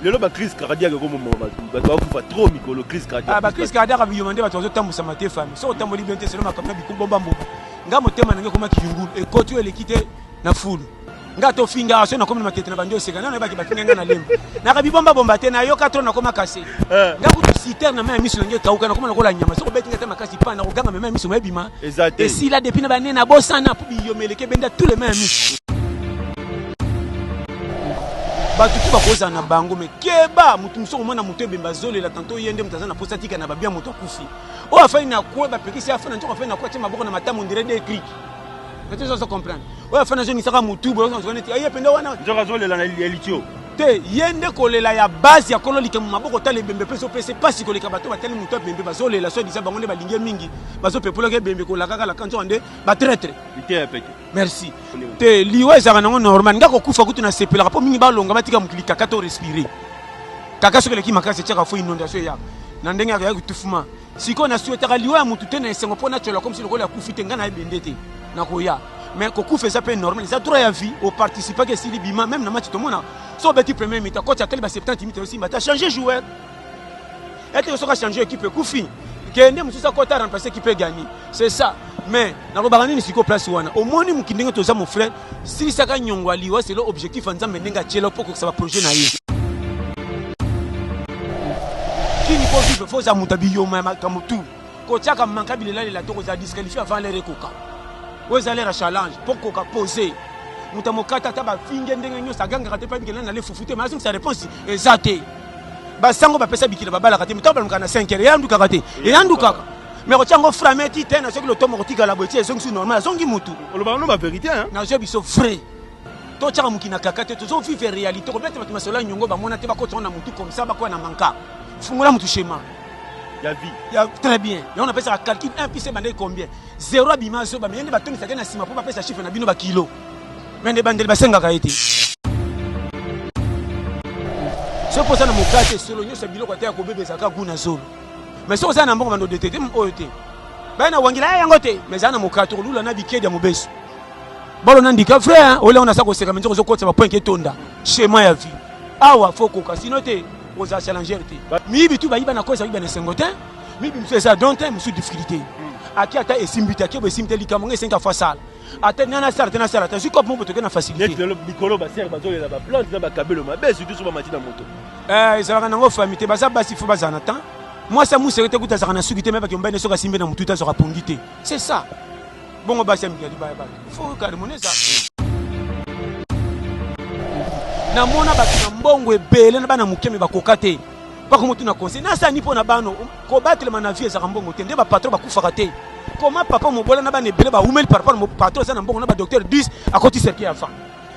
Le loba crise cardiaque comme moment va trop micro crise cardiaque. Ah ba crise cardiaque bi yomande ba tozo tambusa mate fami. So tamboli bente selo makamna bi kumbomba mboka. Nga motema nange koma kiyungulu e kotu ele kite na fulu. Nga to finga so na komi makete na banjo seka na ba ki bakinga na lemba. Na ka bibomba bomba te na yo 4 na koma kase. Nga ku citer na ma miso nge kauka na koma na kola nyama. So ko beti ngata makasi pa na ko ganga ma miso mebima. Et si la depuis na ba na bosana pu bi yomeleke benda tous les mêmes miso. Batutu bakoza na bango me keba mutu muso mona mutu ebemba zolela tanto yende mutaza na posa tika na babia mutu akufi o afai na ko ba pekisi afana ntoko afai na ko tima boko na matamu ndire de clic peut-être ça se comprendre o afana je ni saka mutu bo on connaît aye penda wana njoka zolela na elitio te yende kolela ya base ya kololi ke maboko tale bembe peso pese pasi koleka bato batali mutu bembe bazolela so disa bango ne balinge mingi bazo pepola ke bembe kolaka kala kanzo ande ba traître ite peke merci te liwa ezaka nango normal ngako kufa kutu na sepela po mingi balonga batika mukili kaka to respirer kaka sokele ki makasi tiaka fo inondation ya na ndenge ya kutufuma siko na suetaka liwa mutu te na esengo pona chola comme si lokola kufite ngana ebendete na koya mais ko kufa ça peut normal ça droit ya vie au participer que si libima même na match to mona so beti premier mi-temps coach ateli ba 70 minutes aussi ba ta changer joueur et que so ka changer équipe kufi kende mususa ko ta remplacer équipe gagner c'est ça mais na ko bagani ni siko place wana au moins mu kindenge to za mon frère si saka nyongwa liwa c'est l'objectif nzambe ndenga tchelo pour que ça va projet na ye kini ko vivre faut ça mutabiyo ma kamutu ko tchaka mankabile la to ko za disqualifier avant les recoca vous allez à challenge pour qu'on poser mutamokata taba finge ndenge nyo saganga kate pa bikela na le fufute mais sa réponse exacte ba sango ba pesa bikila babala kate mutaba mukana 5 heures yandu kakate yandu kaka mais ko tsango frameti tena so ki lo tomo kotika la botie so ki normal so ngi mutu on ba no ba vérité hein na je biso frais to tchaka mukina kakate to zo vivre réalité ko bete batima sola nyongo ba mona te ba ko tsona mutu comme ça ba ko na manka fungula mutu schéma ya vie ya très bien et on appelle ça calcul 1 puis c'est bandé combien 0 abima so ba mais yende batoni sakena sima pour ba pesa chiffre na bino ba kilo mais de bandel basenga kaiti so posa na mokate solo nyo sabilo kwa tea ko bebe saka kuna zolo mais so ça na mbongo bando detete oyote ba na wangila yango te mais ana mokate ko lula na bikedi ya mobeso bolo na ndika frère ole on a ça ko seka menzo ko kotsa ba point ke tonda schéma ya vie awa foko ka sinote aux challenger te mibi tu ba iba na kosa iba na sengote mibi mse ça donc musu difficulté aki ata esimbita ki bo simte likamonga 5 fois sala ata nana sala tena sala ta siko mo botoke na facilité net le mikolo ba ser ba zolela ba plante na ba kabelo mabe surtout so ba mati na moto ça va nango famité baza basi fo bazana temps moi ça mou serete kuta zakana sukite me ba kyomba ne soka simbe na mututa soka pongité c'est ça bongo basi amikali ba ba faut calmer ça na mona batina mbongo ebele na bana mukeme bakokate bako mutu na conseil na sa ni pona bano ko battre na vie za mbongo te nde ba patron bakufaka te comment papa mo bola na bana ebele ba umeli par rapport mo patron za na mbongo na ba docteur 10 akoti cercle ya fa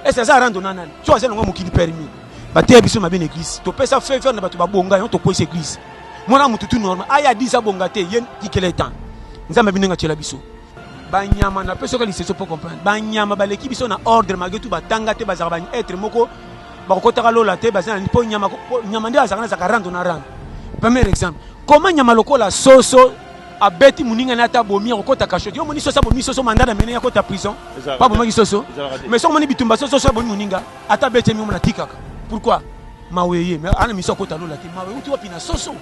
et ça rend nana tu as ngo mukili permis ba te biso ma bien église to pesa faire na batu ba bonga yo to ko église mona mutu tout normal aya 10 abonga te yen dikele temps nzamba binenga tshela biso ba nyama na peso ka liseso pour comprendre ba nyama ba leki biso na ordre magetu ba tanga te ba za ba être moko bakotaka lola te bazana ni po nyama nde azakana za 40 na rand premier exemple comment nyama lokola soso abeti muninga na ta bomi okota kashoti yo moni soso bomi soso mandana mene yakota prison pas bomi soso mais so moni bitumba soso so bomi muninga ata beti mi mona tikaka pourquoi maweye mais ana miso kota lola te mawe uti wapi na soso.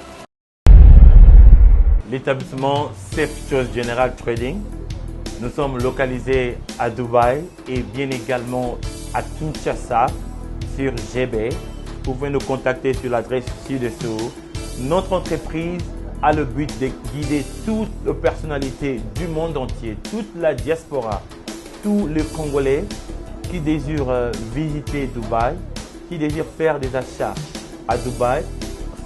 L'établissement Safe Choice General Trading, nous sommes localisés à Dubaï et bien également à Kinshasa sur GB. Vous pouvez nous contacter sur l'adresse ci-dessous. Notre entreprise a le but de guider toutes les personnalités du monde entier, toute la diaspora, tous les Congolais qui désirent visiter Dubaï, qui désirent faire des achats à Dubaï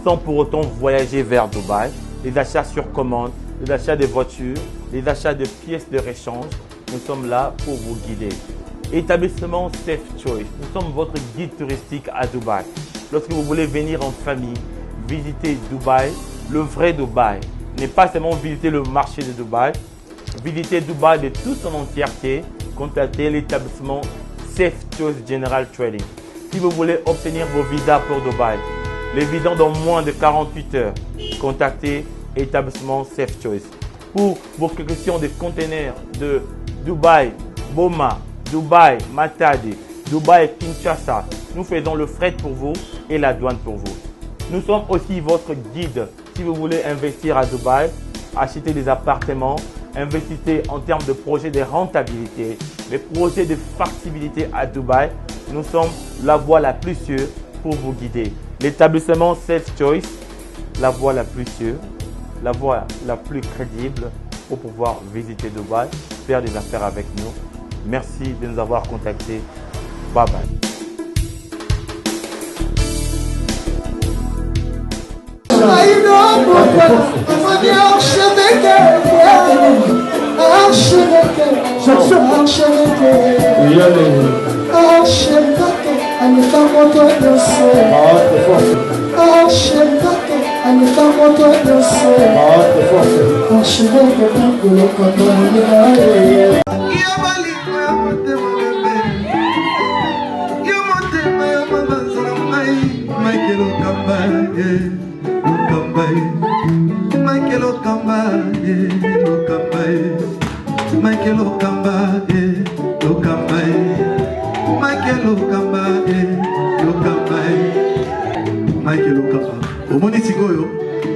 sans pour autant voyager vers Dubaï. Les achats sur commande, les achats de voitures, les achats de pièces de rechange. Nous sommes là pour vous guider. Établissement Safe Choice, nous sommes votre guide touristique à Dubaï. Lorsque vous voulez venir en famille, visiter Dubaï, le vrai Dubaï, n'est pas seulement visiter le marché de Dubaï, visiter Dubaï de toute son entièreté, contactez l'établissement Safe Choice General Trading. Si vous voulez obtenir vos visas pour Dubaï, les visas dans moins de 48 heures, contactez l'établissement Safe Choice. Pour vos questions de conteneurs de Dubaï, Boma, Dubaï, Matadi, Dubaï, Kinshasa, nous faisons le fret pour vous et la douane pour vous. Nous sommes aussi votre guide si vous voulez investir à Dubaï, acheter des appartements, investissez en termes de projets de rentabilité, les projets de factibilité à Dubaï. Nous sommes la voie la plus sûre pour vous guider. L'établissement Self Choice, la voie la plus sûre, la voie la plus crédible pour pouvoir visiter Dubaï, faire des affaires avec nous. Merci de nous avoir contactés. Bye bye.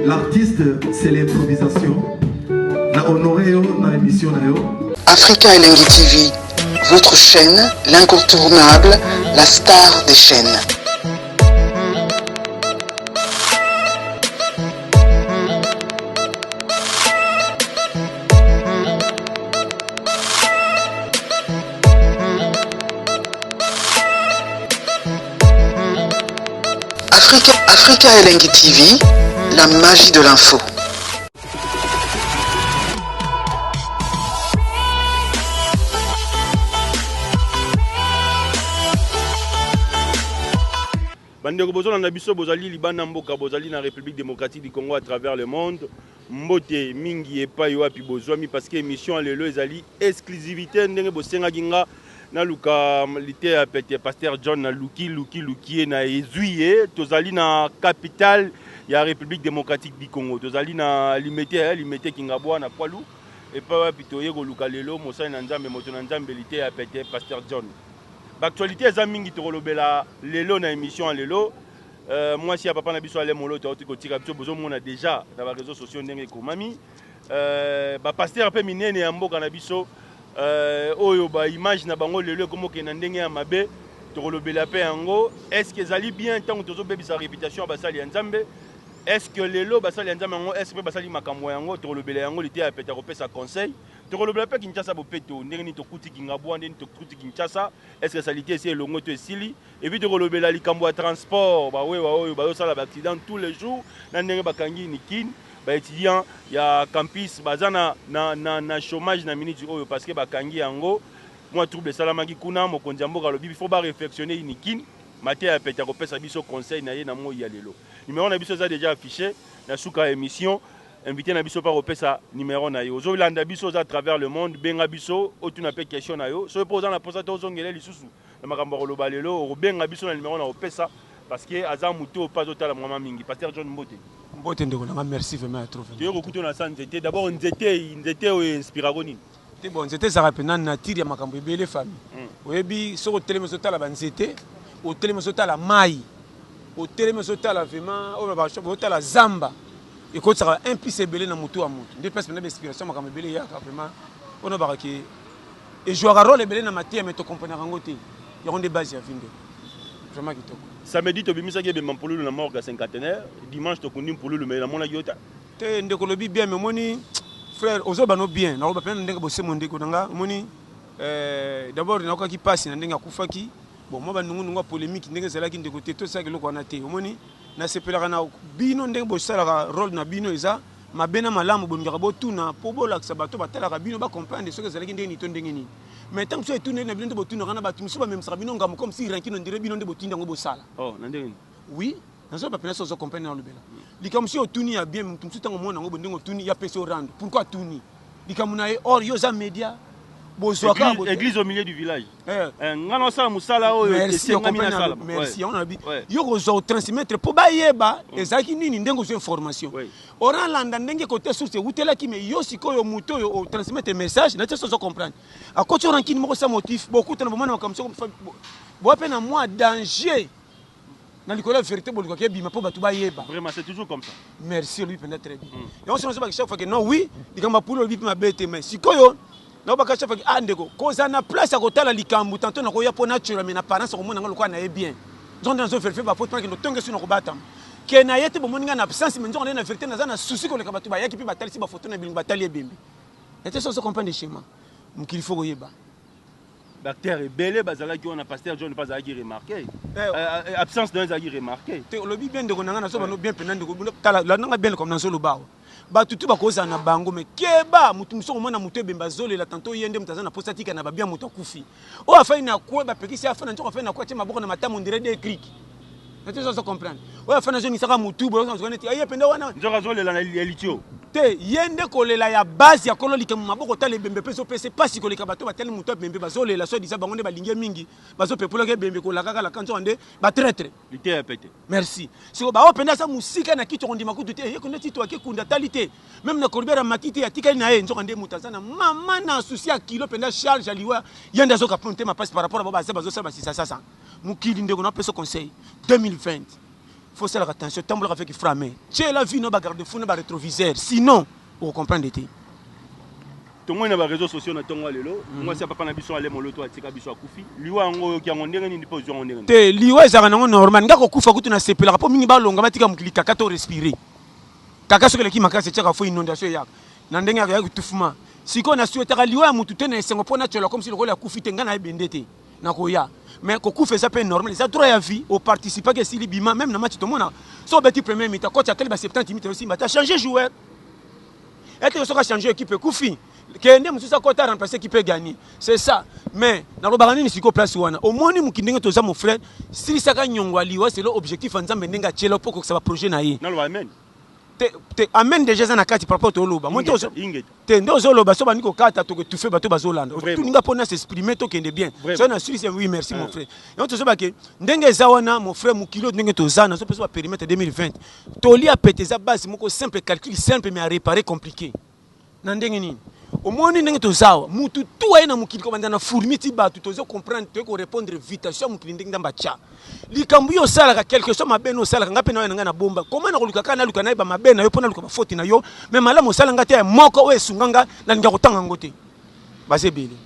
L'artiste, c'est l'improvisation. Na honoré na émission na yo. Africa Elengi TV, votre chaîne, l'incontournable, la star des chaînes. Africa Elengi TV, la magie de l'info. Bandeko bozona na biso bozali libanda mboka bozali na République démocratique du Congo à travers le monde. Mbote mingi epai wapi bozwami parce que émission lelo ezali exclusivité ndenge bosenga kinga na luka lité ya pete pasteur John na luki na ezuye tozali na capitale ya République démocratique du Congo. Tozali na limité kingabwa na poilu et pas wapi toye ko luka lelo mosai na nzambe moto na nzambe lité ya pete pasteur John. L'actualité est mingi tokolobela lelo na émission lelo. Moi si papa na biso ale molo to kotika biso bozo mona déjà dans les réseaux sociaux ndenge komami. Ba pasteur pe minene ya mboka na biso oyo ba image na bango lelo komo ke na ndenge ya mabe tokolobela pe yango. Est-ce que ezali bien tant tozo bebisa réputation ba sali ya nzambe? Est-ce que lelo ba sali ya nzambe yango est-ce que ba sali makambo yango tokolobela yango lité ya peta kopesa conseil? Tokolobela pe Kinshasa bopeto ndenge ni tokuti kingabwa ndenge tokuti Kinshasa est-ce que salité c'est longo to esili et puis tokolobela likambo ya transport ba oyo ba sala ba accident tous les jours na ndenge bakangi nikin ba étudiant ya campus bazana na chômage na minute oyo parce que bakangi yango moi trouble salamaki kuna mokonzi mboka lobi il faut ba réflexionner nikin maté ya peta kopesa biso conseil na ye na mo ya lelo numéro na biso ça déjà affiché na suka émission. Invité na biso par opesa numéro na yo. Zo landa biso à travers le monde benga biso otuna pe question na yo. So posa na posa to zongele lisusu. Na makambo ko lobalelo o benga biso na numéro na opesa parce que aza muto pas otala mama mingi. Pasteur John Mbote. Mbote ndeko na merci vraiment trop. Tu ko na santé d'abord nzete o inspira goni. Te bon nzete za rapena nature ya makambo ebele famille. Oyebi soko telemeso tala banzete, o telemeso tala mai. O telemeso tala vraiment o ba shop o tala zamba. Et quand ça va un peu s'ébélé dans moto à moto, des personnes qui ont inspiration, mais comme belé, vraiment, on a barqué. Et jouer un rôle belé dans ma tête, mais tu comprends rien côté. Il y a des bases à finir. Vraiment qui toque. Samedi, tu as mis ça qui est bien pour le mort à cinquantenaire. Dimanche, tu as connu pour le mais la mon agiota. Tu es ndekolobi bien, mais moni frère, aux autres bien. Na roba peine ndenge bosser mon ndekonanga, moni d'abord na qui passe na ndenge akufaki. Bon, moi ba nungu polémique ndenge zala ki ndekoté tout ça que loko na te. Moni na sepelaka na bino ndenge bosalaka rôle na bino eza mabena malamu bongaka botuna po bolakisa bato batalaka bino ba comprendre ce que ezalaki ndenge nito ndenge nini mais tant que so etune na bino nde botunaka na bato misuba même saka bino ngamo comme si ranki no ndire bino nde botinda ngo bosala oh na ndenge oui nazo ba pena so comprendre na lobela likambo si otuni ya bien mutu msuta ngo mona ngo ndenge otuni ya peso rendre pourquoi tuni likambo na or yo za media église au milieu du village. Ngana sala musala oyo esengami sala. Merci, on a dit. Yo ko transmettre po ba yeba ezaki nini ndengo zo information. Ora landa ndenge côté source utela ki me yo sikoyo muto yo transmettre message na tso comprendre. A côté rankini moko sa motif beaucoup tana bomana comme ça boa pe na moi danger na likolo vérité boliko ke bima po batu ba yeba. Vraiment c'est toujours comme ça. Merci lui peut-être très bien. Et on se dit chaque fois que non oui, dikamba pour lui ma bête mais sikoyo na ba chaque fois que andeko koza na place à kotala likambu tanto na koya po naturel mais na parents ko mona ngalo na bien. Nzo nzo faire ba faute parce que no tonge sur no kobata. Ke na yete bo moninga na absence mais nzo na vérité na za na souci ko le kabatu ba yaki pi batali si ba photo na bilingo batali ebembe. Et c'est ça se comprendre chez moi. Mukili faut yeba. Bactère et belé bazala qui on a pasteur John pas à remarquer. Absence d'un zagi remarqué. Te lobi bien de konanga na so bano bien penande ko tala la nanga bien comme na so lo bao. Ba tutu ba koza na bango mais keba mutu muso ko mona mutu bemba zole la tanto yende mutaza na posta tika na ba bien mutu kufi. O afa ina ko ba pekisi afa na nzoko afa na ko tima boko na matamu ndire de clic. Tu sais ça comprendre. O afa na zo ni saka mutu bo zo neti aye penda wana. Nzoko zole la na elitio. Te yende kolela ya base ya kololika maboko tale bembe peso pese pasi koleka bato batele muto bembe bazolela so disa bango ne balinge mingi bazo pepola ke bembe kolaka kala kanzo ande ba traître lité répété. Merci siko ba openda sa musika na kitu ndima kutu te ye koneti to akekunda talite même na kolibera matite ya tikali na ye nzo ande mutazana mama na souci ya kilo penda charge aliwa yende zo kaponte ma passe par rapport à baba bazo sa sasa mukili ndeko na peso conseil 2020. Il faut faire attention, tant que avec frappé. Tu la vie no ba garde fou no ba rétroviseur. Sinon, on comprend d'été. Tout le monde na réseaux sociaux na tongo lelo. Moi c'est papa na biso ale moloto atika biso akufi. Liwa ngo ki ngondenge ni position ngondenge. Te liwa ezaka nango normal. Ngako kufa kutu na sepela po mingi ba longa batika mukilika kato respirer. Kaka sokele ki makasi tchaka fo inondation ya. Na ndenge ya kutufuma. Siko na souhaitera liwa mutu te na esengo po na tchola comme si le rôle ya kufi tenga na ebendete. Na koya. Mais quand fait ça peut normal ça droit à vie au participer que si libima même dans match tout le monde so petit premier mi-temps coach a tel 70 minutes aussi mais tu as changé joueur et tu as changé équipe Koufi que ndem mususa ko ta remplacer qui peut gagner c'est ça mais na robarani ni siko place wana au moins ni mukindenge to za mon frère si ça ka nyongwa liwa c'est l'objectif en nzambe ndenga tchelo pour que ça va projet na ye na lo amen te amène déjà ça na kati par rapport au loba monte te ndo zo loba so ba niko kata to que tu fais bato bazolanda tout ninga pona s'exprimer to kende bien ça na Suisse oui merci mon frère et on te so ba ke ndenge za wana mon frère mukilo ndenge to za na so peso ba périmètre 2020 to li a pété za base moko simple calcul simple mais à réparer compliqué na ndenge nini au moins ndenge to zawa mutu tu aina mukili ko bandana fourmiti ba tu to zo comprendre to ko répondre vite sur mukili ndenge ndamba cha likambu yo sala ka quelque chose mabeno sala ka ngape na nga na bomba comment na koluka kana luka na ba mabena yo pona luka ba faute na yo mais malamu sala ngate moko we sunganga na nga kotanga ngote basebele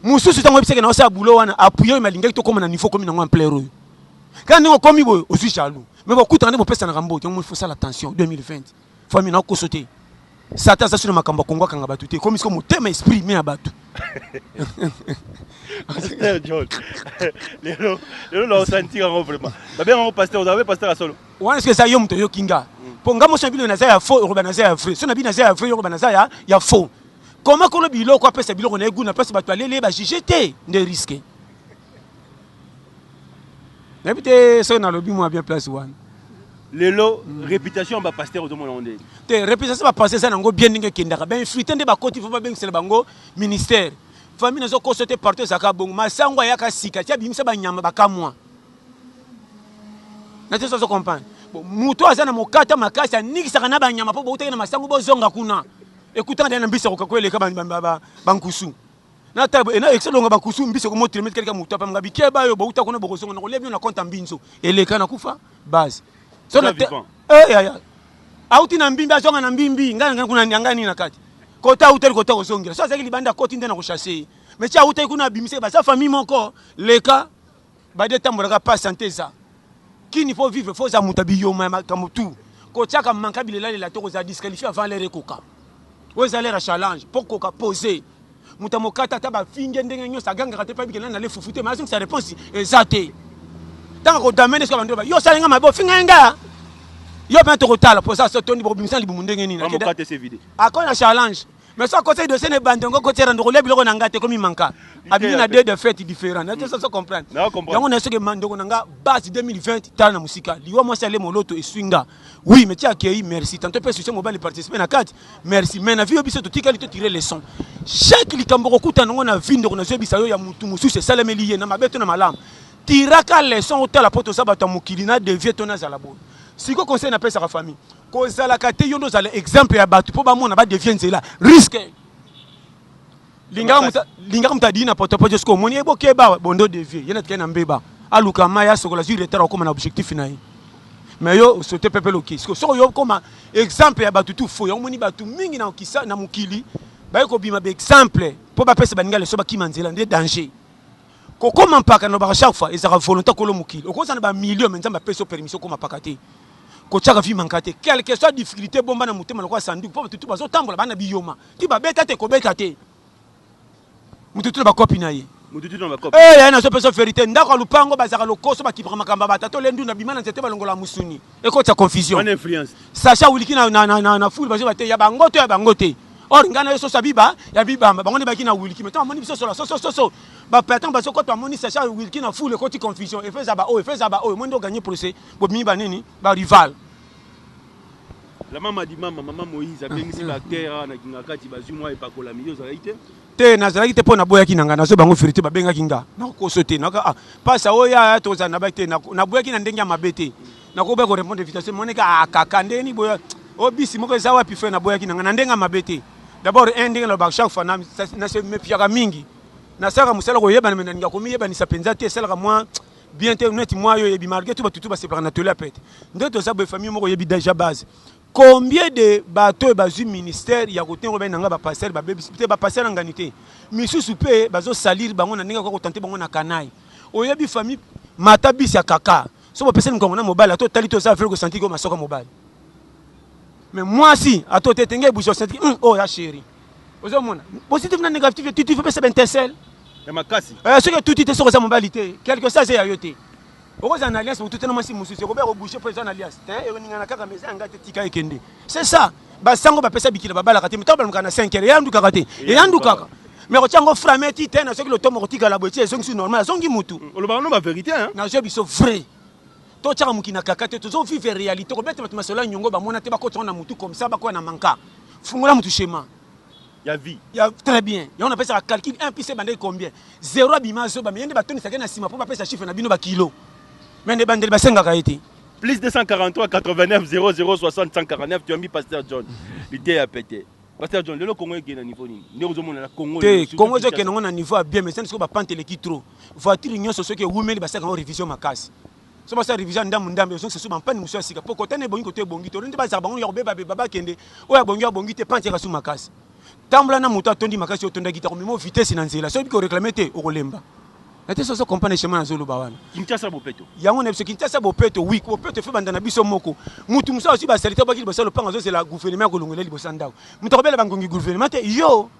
mususu tango biseke na osa bulo wana appuyer malinga to comme na niveau comme na en plein rue quand on komi boy aussi jaloux mais beaucoup tande mo pesa na rambo donc il faut ça l'attention 2020 faut mina ko sauter Satan ça sur le makamba kongo kanga batu te comme comme thème esprit mais abatu pasteur John lelo la sentir vraiment ba bien on pasteur vous avez pasteur à solo on est-ce que ça yom to yo kinga ponga mo sambilo na za ya faux urban za ya vrai so na bi na za ya vrai urban za ya faux comment ko lo bilo ko pesa bilo na egu na pesa batu alele ba jijete de risque n'habite so na lobi mo bien place one lelo réputation ba pasteur au monde te réputation ba passer ça nango bien ninge kindaka ben fuite nde ba koti faut ba ben c'est bango ministère famille nazo ko sauter partout ça ka bongo masango ya ka sika tia bimisa ba nyama ba kamwa na te so comprendre bon muto azana mokata makasi anikisa kana ba nyama po bouteka na masango bozonga kuna écoutant na mbisa ko kwele ka bankusu na tabo ena excellent ba kusu mbisa ko motre met quelqu'un muto pa ngabi keba yo bouta kuna bokosonga na ko lebi na compte mbinzo eleka na kufa base so na ya auti na mbimbi azonga na mbimbi ngana kuna nyangani na kati kota hotel kota kosongira so azaki libanda koti ndena ko chasser mais tia hotel kuna bimise ba sa famille moko leka ba de tambola pas santé ça qui il faut vivre faut za mutabiyo ma kamutu ko tia ka manka bilela la to za disqualifier avant les recoca vous allez à challenge pour koka poser mutamokata ta ba finge ndenge nyo sa ganga te pa bikela na le fufute mais sa réponse exacte tant ko damene ce que yo salenga mabo finga nga yo ben to kotala pour ça so toni bo bimisa libu ndenge nini na kate c'est vide akona challenge mais ça conseil de sene bandongo ko tera ndoko le biloko nanga te comme manka abi na deux de fêtes différentes na ça comprendre donc on est ce que mandongo nanga base 2020 tala na musika liwa moi c'est moloto et swinga oui mais tu accueilli merci tant peu sur ce mobile participer na carte merci mais na vie obiso to tikali to tirer leçon chaque likambo kuta ngo na vindo ko na zo bisa yo ya mutu musu c'est salemelié na mabeto na malam tiraka leçon otala poto sabata mukilina devient tona za la bonne si ko conseil na pesa ka famille ko zala kate yondo zala exemple ya batu po ba mona ba devient nzela risque linga mutadi na poto poto sko moni ebo keba bondo devie yena tkena mbeba aluka maya sokola zuri retard comme un objectif na yi mais yo sauter pepe loki so yo comme exemple ya batutu fo yo moni batu mingi na okisa na mukili ba ko bima be exemple po ba pesa baninga le so ba kimanzela ndé danger kokoma mpaka no ba chaque fois ezaka volonté ko lo mukili okoza na ba million menza ba pesa permission ko mapaka te ko chaka vi mankate quelle que soit difficulté bomba na mutema lokwa sandu po batutu bazo tambola bana biyoma ti ba beta te ko beta te mututu ba copie na ye mututu na ba copie ya na so peso vérité ndako lupango bazaka lokoso ba kibra makamba batato lendu na bimana nzete balongola musuni eko ta confusion on influence sacha wiliki na foule bazo bate ya bangote or ngana yo so sabiba ya bibamba bango ne baki na wiliki meto amoni biso so ba patan bazo ko to amoni sacha wiliki na foule ko ti confusion e feza ba o mondo gagner procès bo mi ba nini ba rival la maman Moïse a bien ici la terre na kingakati bazu moi pa kola milieu za ite te nazalaki te pona boyaki nanga nazo bango vérité babengaki nga nakosote naka pasa oya toza na bakte na boyaki na ndenge ya mabete nakoba ko répondre invitation moneka kaka ndeni boya obisi moko za wapi fe na boyaki nanga na ndenge ya mabete d'abord un ndenge na ba chaque fois na se mepiaka mingi na saka musala ko yeba na ninga ko miyeba ni sapenza te sala moi bien te net moi yo yebi malgré tout batutu ba se prendre na tele apete ndoto za bo famille moko yebi déjà base. Combien de bateaux et bateaux ministère ya côté Robin nanga ba passer ba bébé ba passer nganité misusu pe bazo salir bango na ninga ko tenter bango na kanai oyebi famille matabisi ya kaka so ba pesa ngongo na mobile ato tali to ça faire ko sentir ko masoka mobile mais moi si ato tetenge boucho sentir oh ya chérie ozo mona positif na négatif tu fais pesa bentesel ya makasi ce que tout était sur sa mobilité quelque chose c'est ayote. C'est ça. Basango bapesa bikila babala kati mtaba mkana 5 heures yandu kakate. Yandu kaka. Mais rechango frameti tena ce que le tomo kotika la boîtier zongi normal zongi mutu. Le baron ba vérité hein. Na je biso vrai. To tchaka mukina kakate to vivre réalité ko bete matmasola nyongo ba mona te ba ko tona mutu comme ça ba ko na manka. Fungula mutu schéma. Ya vie. Ya très bien. Ya on appelle ça calcul 1 puis c'est bandé combien 0 abima zo ba mende ba toni sakena sima pour ba pesa chiffre na bino ba kilo. Mais les bandits basenga été. Plus 243 89 00 60 149 tu as mis Pasteur John. L'idée a pété. Pasteur John, le Congo est à niveau ni. Nous sommes na Congo. Le Congo est na niveau bien mais c'est ce que ba pante le qui trop. Voiture union sur ce que women basaka en révision makasi. So ba sa révision ndamundambe so so ba pani muso sika. Poko tane bongi côté bongi to ndi ba za bango ya baba kende. Oya bongi te pante ka su makasi. Tambla na muta tondi makasi otonda gitaro mimo vitesse na nzela. So bi ko réclamer te okolemba. Nate soso compagnie chemin na zolo bawana. Kinshasa bopeto. Yango na biso Kinshasa bopeto oui, bopeto fe banda na biso moko. Mutu musa aussi ba salita ba ki bosa lo panga zo c'est la gouvernement ko longoleli bosanda. Mutu ko bela bangongi gouvernement te yo.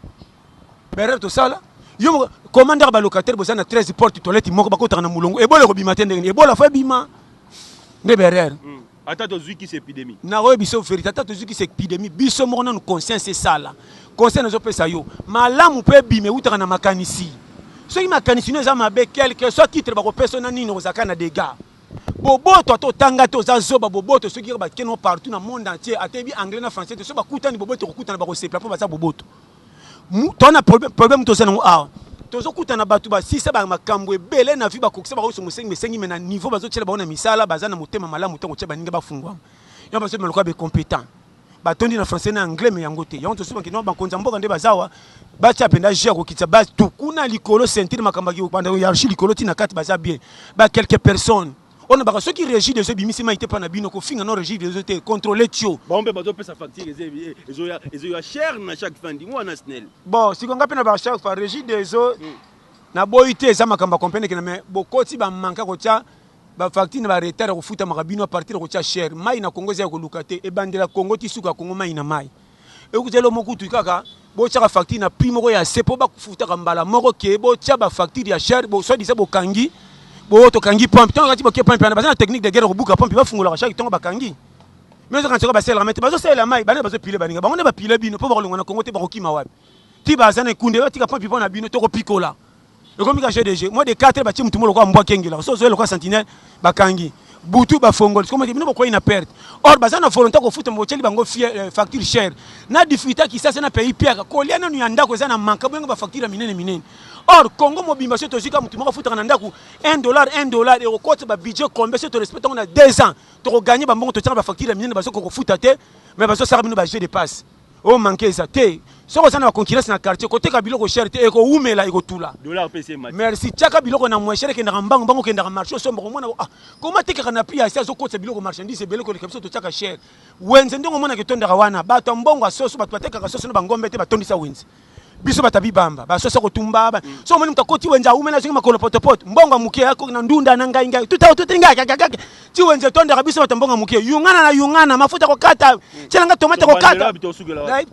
Bere to sala. Yo commandeur ba locataire bosana 13 porte toilette moko ba ko tana mulongo. Ebola ko bima tende. Ebola fa bima. De berere. Ata to zui ki c'est épidémie. Na ro biso vérité ata to zui ki c'est épidémie. Biso moko na conscience c'est ça là. Conscience zo pesa yo. Malamu pe bime utaka na makanisi. Ce qui m'a canissé, quel que soit titre, personne n'a pas des gars. Bobo, toi, tanga, toi, zoba, bobo, ceux qui sont partout dans le monde entier, à TV, anglais, français, ceux qui sont bobo, tu écoutes dans le plafond, ça, bobo. Tu as un problème, tu as un ah. Tu as un problème, si ça va m'acambouer, belé, na vie, bah, ça va au mais c'est un niveau, bah, tu as un misala, bah, ça n'a pas mal, mouton, tu as un gars, fungwa. Il y a un peu de compétent. Batondi na français na anglais mais yango te yango to souvent kino bankonza mboka nde bazawa bacha penda jia ko kitsa base tout kuna likolo sentir makamba ki banda hiérarchie likolo tina kati baza bien ba quelques personnes on a ceux qui régissent des bimisi maïté pa na bino ko finga non régir des autres contrôler tio bon be bazo pesa facture ezo ya cher na chaque fin du mois na SNEL bon si konga pena ba chaque fois régir des autres na boité za makamba comprendre que mais bokoti ba manka ko tia ba facture ba retard ko futa makabino à partir ko tia cher mai na Congo za ko lukate e bandela Congo ti suka Congo mai na mai e ku zelo mokutu kaka bo tia facture na primo ko ya sepo ba futa kambala moko ke bo tia ba facture ya cher bo so disa bo kangi bo to kangi pompe tant kati bo ke pompe na ba technique de guerre ko buka pompe ba fungola chaque temps ba kangi mais quand tu ba sel ramete ba zo sel la mai ba ne ba zo pile ba ninga ba on ne ba pile bino po ba longa na Congo te ba ko kima wapi ti ba zana kunde ba tika pompe na bino to ko pikola. Et comme GDG, moi des 4 bâtiments tout le monde quoi kengela so le quoi sentinelle bakangi butu ba fongol comme dit pourquoi il a perte or bazana volonté ko futa mo cheli bango facture cher na difficulté qui ça c'est na pays pierre ko liana nu yanda ko zana manka bongo ba facture minene or Congo mobimba so to zika mutu mo futa na ndaku $1 et au côté ba budget combien c'est to respecte on a 2 ans to gagner ba mbongo to tira ba facture minene ba so ko futa te mais ba so sara bino ba jeu de passe o manqué ça te soko sana ba concurrence na quartier côté ka biloko cher te eko umela eko tula dollar PC match merci tchaka biloko na moins cher ke na mbango bango ke na marché so mboko mona comment te ka na pia ça zo côté biloko marchandise biloko le kapso to tchaka cher wenze ndongo mona ke tonda wana bato mbongo asoso bato bateka ka soso na bangombe te batondisa wenze biso batabi bamba basoso ko tumba so moni mtakoti wenza umela zinga makolo potopoto mbongo muke yako na ndunda na ngai tutinga ti wenze tonda biso batambonga muke yungana mafuta ko kata tselanga tomate ko kata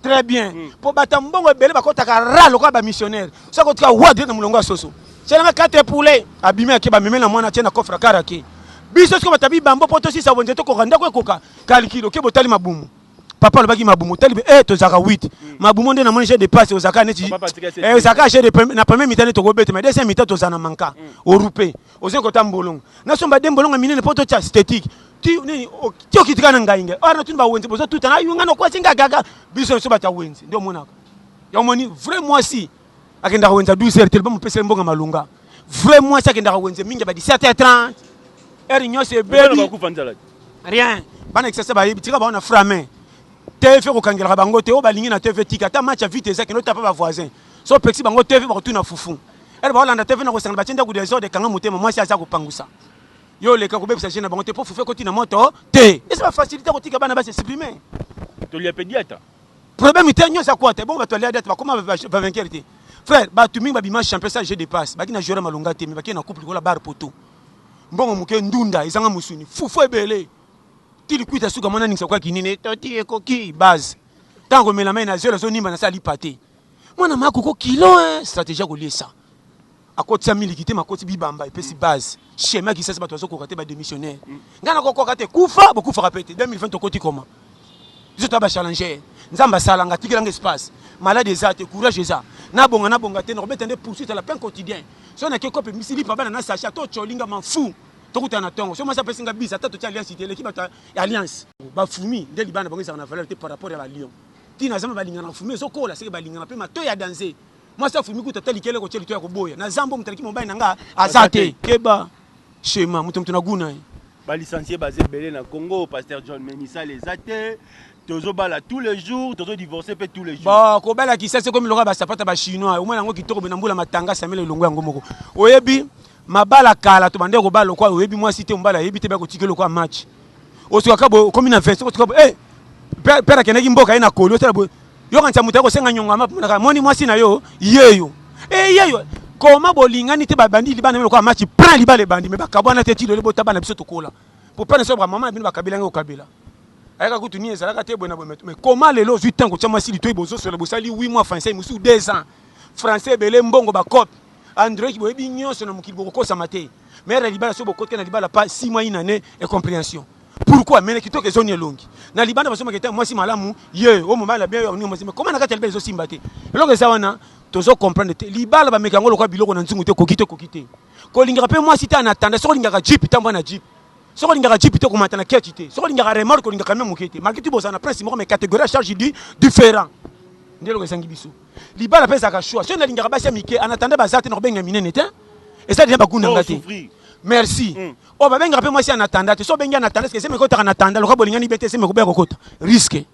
très bien po batambongo ebele bakota ka ralo ko ba missionnaire so ko tika wadi na mulongo soso tselanga kate poulet abime akeba memela mwana tena kofra karaki biso ko batabi bamba poto si sa wenze to ko randa ko ekoka kalikilo ke botali mabumu papa le baki mabumu talibe tozaka 8 mabumu nde na moni j'ai dépassé ozaka neti ozaka j'ai de na premier mitane to gobete mais deuxième mitane tozana manka orupe ozen ko tambolongo na somba dembolongo minene poto cha esthétique ti nini ti okitika na ngainga ora tuni ba wenze bozo tuta na yunga no kwa singa gaga biso so bata wenze ndio monaka ya moni vraiment si akenda wenza 12h tel ba mpese mbonga malunga vraiment si akenda wenze mingi ba 17h30 nyose baby rien bana excès ba yibitika ba on a frame TV ko kangela bango te o balingi na TV tika ta match vite ezaki no tapa ba voisin so pexi bango TV ba ko tuna fufu elle ba olanda TV na ko sanga ba tenda ku desordre kanga mutema mwasi aza ko pangusa yo le ka ko bebisa jena bango te po fufu ko tina moto te esa ba facilité ko tika bana ba s'exprimer to li pédiatre problème itenyo sa quoi te bon ba to aller d'être ba comment va vainqueur te frère ba tu mingi ba bima champion ça je dépasse ba kina joueur malonga te mais ba kina couple ko la bar poto mbongo muke ndunda izanga musuni fufu ebele tili kuita suka mwana ningisa kwa kinine toti ekoki base tango melama na zelo zo nimba na sali pate mwana mako ko kilo stratégie ko liesa akotsa milikite makoti bibamba epesi base schéma qui sasa bato zo kokate ba démissionnaire ngana ko kokate kufa bokufa rapete 2020 tokoti koma zoto ba challenger nzamba sala nga tikilanga espace malade ezate courage eza na bonga te no betende poursuite à la peine quotidien so na ke kope misili pa bana na sacha to cholinga manfu tokuta na tongo so moi ça pesinga bisa tato tia alliance ite l'équipe ta alliance ba fumi nde libana bango ça na valeur te par rapport à la lion tina zama balinga na fumi so kola seke balinga na pe mato ya danser moi ça fumi kuta tali kele ko teli to ya ko boya na zambo mutaliki mobile nanga azate keba schéma mutu na guna ba licencié basé belé na Congo pasteur John Menissa les athées tozo bala tous les jours tozo divorcer pe tous les jours ba ko bala ki ça c'est comme le ba sapata ba chinois au moins ngo kitoko be na mbula matanga samele longo yango moko oyebi mabala kala to bande ko balo kwa oyebi moi cité mbala yebi te ba ko tikelo kwa match osuka kabo comme na veste ko tukabo pera keneki mboka ina kolo tala bo yo kancha muta ko senga nyonga mapuna moni moi sina yo yeyo yeyo koma bolingani te babandi libana melo kwa match prend libale bandi me ba kabona te tilo le bota bana biso to kola pour pas ne sobra maman bino ba kabila ngo kabila ayaka kutuni ezalaka te bona bometo mais comment lelo 8 ans ko chama sili to ibozo sur le bosali 8 mois français musu 2 ans français belé mbongo ba cop André qui boyebi nyonso na mukili boko kosa maté mais la libala so boko na libala pas 6 mois une année et compréhension pourquoi mais kitoko ezoni elongi na libanda basoma kete moi si malamu ye o mobala bien yo mais comment na katelbe zo simbate eloko ça wana tozo comprendre te libala ba mekango lokwa biloko na nzungu te kokite ko linga pe moi si ta na tanda so linga ka jeep tambo na jeep soko linga jeep te ko matana ketite soko linga remorque ko linga quand même mukete marketing bozana presse mo mais catégorie charge du différent ndelo esangi biso libala pesa ka choix so na linga basi mike anatanda bazate no benga minene te et ça déjà bakunda ngate merci o ba benga pe moi si anatanda te so benga anatanda que c'est me ko ta anatanda lokwa bolingani bete c'est me ko be ko kota risque